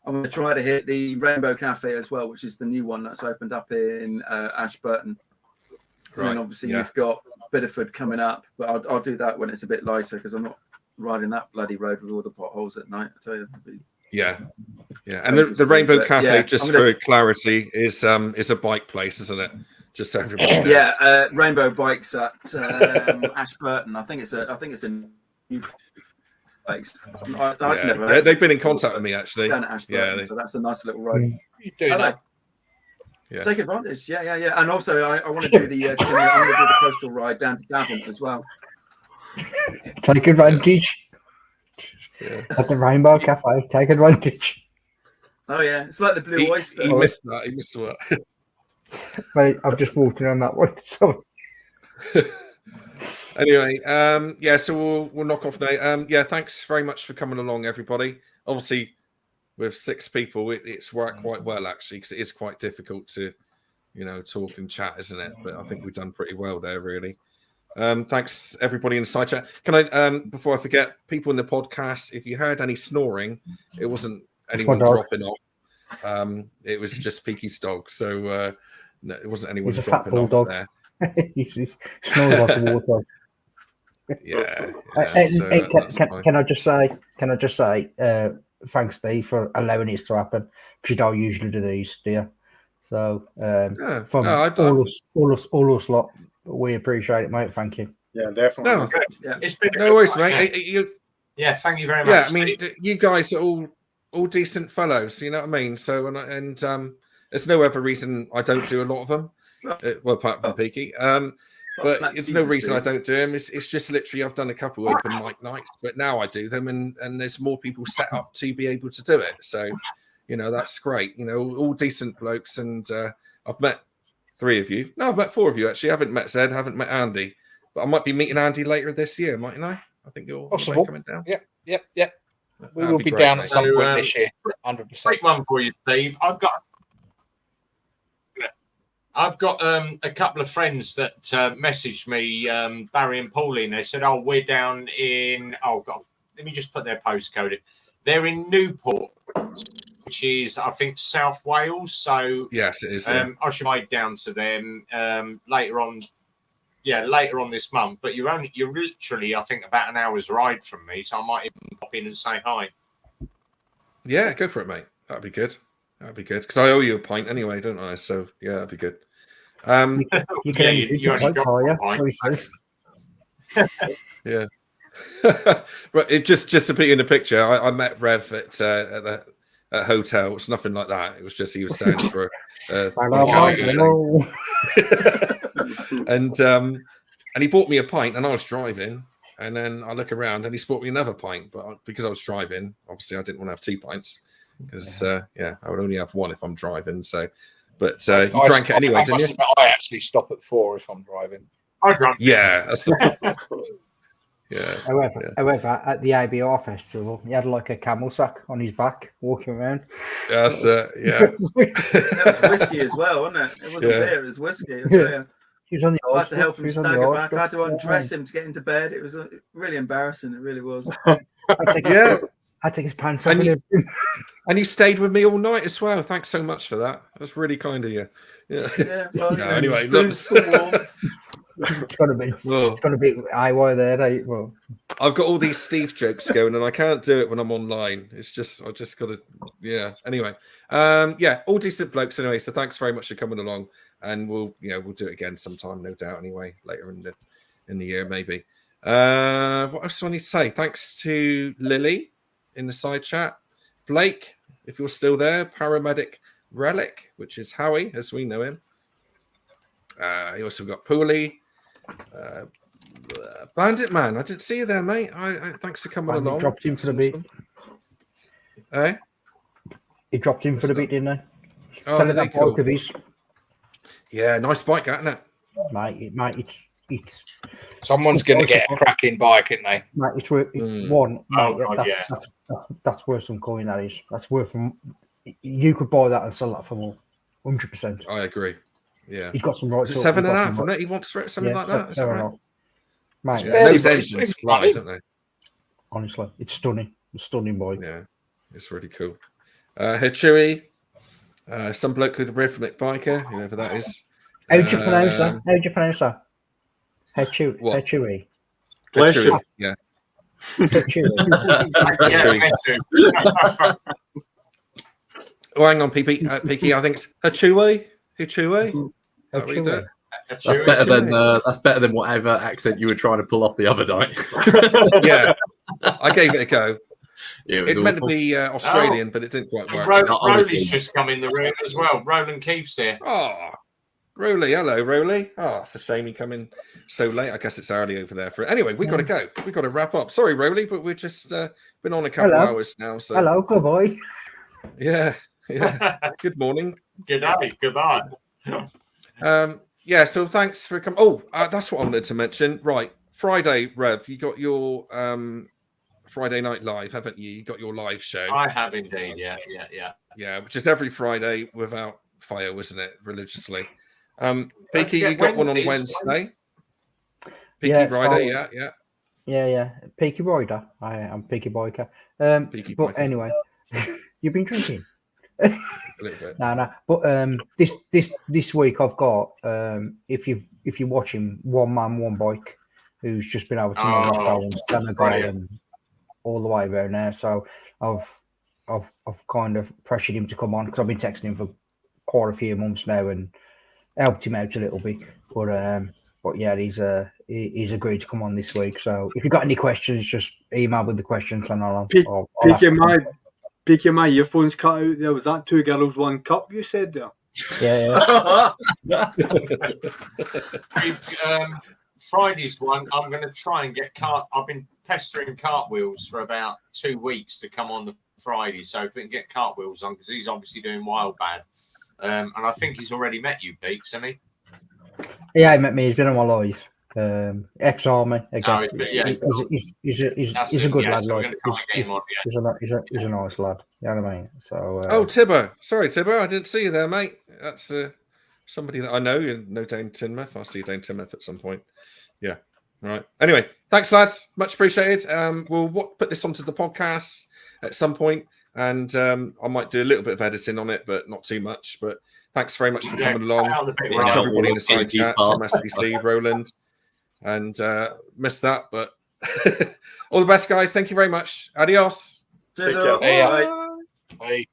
going to try to hit the Rainbow Cafe as well, which is the new one that's opened up in Ashburton. Right. And then obviously you've got Biddeford coming up, but I'll do that when it's a bit lighter because I'm not riding that bloody road with all the potholes at night. I tell you. Yeah. And the Rainbow Cafe, just for clarity, is a bike place, isn't it? Just so everybody knows. Yeah, Rainbow Bikes at Ashburton. I think it's a new place. They've been in contact with me actually. Down at Ashburton, so that's a nice little road. You do that. Yeah. Take advantage. Yeah. And also, I want to do the I'm going to do the coastal ride down to Devon as well. Take advantage. At the Rainbow Cafe, take advantage. Oh yeah, it's like the Blue Oyster. He missed that. He missed what? Mate, I'm just walking on that one. So. Anyway, so we'll knock off now. Thanks very much for coming along, everybody. Obviously, with 6 people, it's worked quite well actually, because it is quite difficult to, talk and chat, isn't it? But I think we've done pretty well there, really. Thanks everybody in the side chat. Can I, before I forget, people in the podcast, if you heard any snoring, it wasn't anyone dropping off. It was just Peaky's dog. So no, it wasn't anyone dropping off dog. there. He snores like a water. Can I just say, thanks, Steve, for allowing it to happen, because you don't usually do these, do you? So from all us lot, we appreciate it, mate. Thank you. Yeah, definitely. No, it's been no worries, mate. Thank you very much. Yeah, I mean, you guys are all decent fellows. You know what I mean? So and there's no other reason I don't do a lot of them. Well, apart from Peaky. But it's no reason I don't do them. It's just literally I've done a couple open mic nights, but now I do them, and there's more people set up to be able to do it. So, that's great. All decent blokes, and I've met 3 of you. No, I've met 4 of you actually. I haven't met Zed, haven't met Andy, but I might be meeting Andy later this year, mightn't I? I think you're coming down. Yep. We will be down at some point this year. 100%. Quick one for you, Steve. I've got a couple of friends that messaged me, Barry and Pauline. They said, "Oh, we're down in." Oh God, let me just put their postcode in. They're in Newport, which is, I think, South Wales. So yes, it is. I should ride down to them later on. Yeah, later on this month. But you're literally, I think, about an hour's ride from me. So I might even pop in and say hi. Yeah, go for it, mate. That'd be good. That'd be good, because I owe you a pint anyway, don't I? So yeah, that'd be good. You can you only got a pint. Yeah. Right. Just to put you in the picture, I met Rev at the hotel. It's nothing like that. It was just he was staying for and he bought me a pint, and I was driving, and then I look around and he bought me another pint, but because I was driving, obviously I didn't want to have 2 pints. Because I would only have 1 if I'm driving. So, but you drank it anyway, didn't you? I actually stop at 4 if I'm driving. I drank. Yeah, Yeah. However, at the ABR festival, he had like a camel sack on his back walking around. That's That was whiskey as well, wasn't it? It wasn't beer, it was whiskey. He was on the I had to help him stagger back. I had to undress him to get into bed. It was really embarrassing. It really was. I take his pants off. And you stayed with me all night as well. Thanks so much for that. That's really kind of you. Yeah. Well, no, anyway, it's gonna be IY there. Well, I've got all these Steve jokes going, and I can't do it when I'm online. It's just I just got to. Yeah. Anyway, all decent blokes anyway. So thanks very much for coming along, and we'll do it again sometime, no doubt. Anyway, later in the year maybe. What else do I need to say? Thanks to Lily in the side chat. Blake, if you're still there, Paramedic Relic, which is Howie, as we know him. You also got Pooley, Bandit Man. I didn't see you there, mate. Thanks for coming along. Dropped in for the beat. Eh? He dropped in for the beat, didn't he? Oh, Selling that bike of his. Yeah, nice bike, isn't it? Mate, it's someone's going to get a cracking bike, isn't they? Mate, it's worth that's worth some coin. That is. That's worth. You could buy that and sell that for more. 100%. I agree. Yeah, he's got some right. 7.5, wasn't it? He wants something like that. 7.5. Mate, those engines fly, don't they? Honestly, it's stunning. It's stunning bike. Yeah, it's really cool. Chewy, some bloke with a rhythmic biker, whoever that is. How do you pronounce that? How do you pronounce that? Chewy. Bless you. Yeah. Oh, hang on, Peaky. I think it's Hachewy. That's better than whatever accent you were trying to pull off the other night. Yeah, I gave it a go. Yeah, it meant to be Australian, but it didn't quite work. Rowley's just come in the room as well. Roland Keefe's here. Oh, Rowley. Hello, Rowley. Oh, it's a shame you come in so late. I guess it's early over there for it. Anyway, we got to go. We got to wrap up. Sorry, Rowley, but we've just been on a couple hours now. So hello, good boy. Yeah. Good morning. Good night. Good night. So thanks for coming. Oh, that's what I wanted to mention. Right, Friday, Rev, you got your Friday Night Live, haven't you? You got your live show. I have indeed. Yeah. Which is every Friday without fail, isn't it? Religiously. Peaky, you got one on Wednesday. Peaky Rider, yeah. Peaky Rider. I'm Peaky Biker. Peaky but Biker. Anyway, you've been drinking. A little bit. No. But this week I've got if you're watching One Man One Bike, who's just been over to Morocco and Senegal and all the way around there. So I've kind of pressured him to come on because I've been texting him for quite a few months now and helped him out a little bit. But yeah, he's agreed to come on this week. So if you've got any questions, just email with the questions and I'll Peaky, my earphones cut out there. Was that 2 girls, 1 cup you said there? Yeah. Friday's one, I'm going to try and get I've been pestering Cartwheels for about 2 weeks to come on the Friday. So if we can get Cartwheels on, because he's obviously doing wild bad. And I think he's already met you, Peaks, hasn't he? Yeah, he met me. He's been on my live. Ex-army again. He's a good lad. He's a nice lad. You know what I mean? So. Tibbo. Sorry, Tibbo. I didn't see you there, mate. That's somebody that I know. You know Dane Tinmouth. I'll see Dane Tinmouth at some point. Yeah. All right. Anyway, thanks, lads. Much appreciated. We'll put this onto the podcast at some point, and I might do a little bit of editing on it, but not too much. But thanks very much for coming along. Thanks everybody in the side chat. Tom SDC, Roland. And missed that, but all the best, guys. Thank you very much. Adios. Bye. Bye.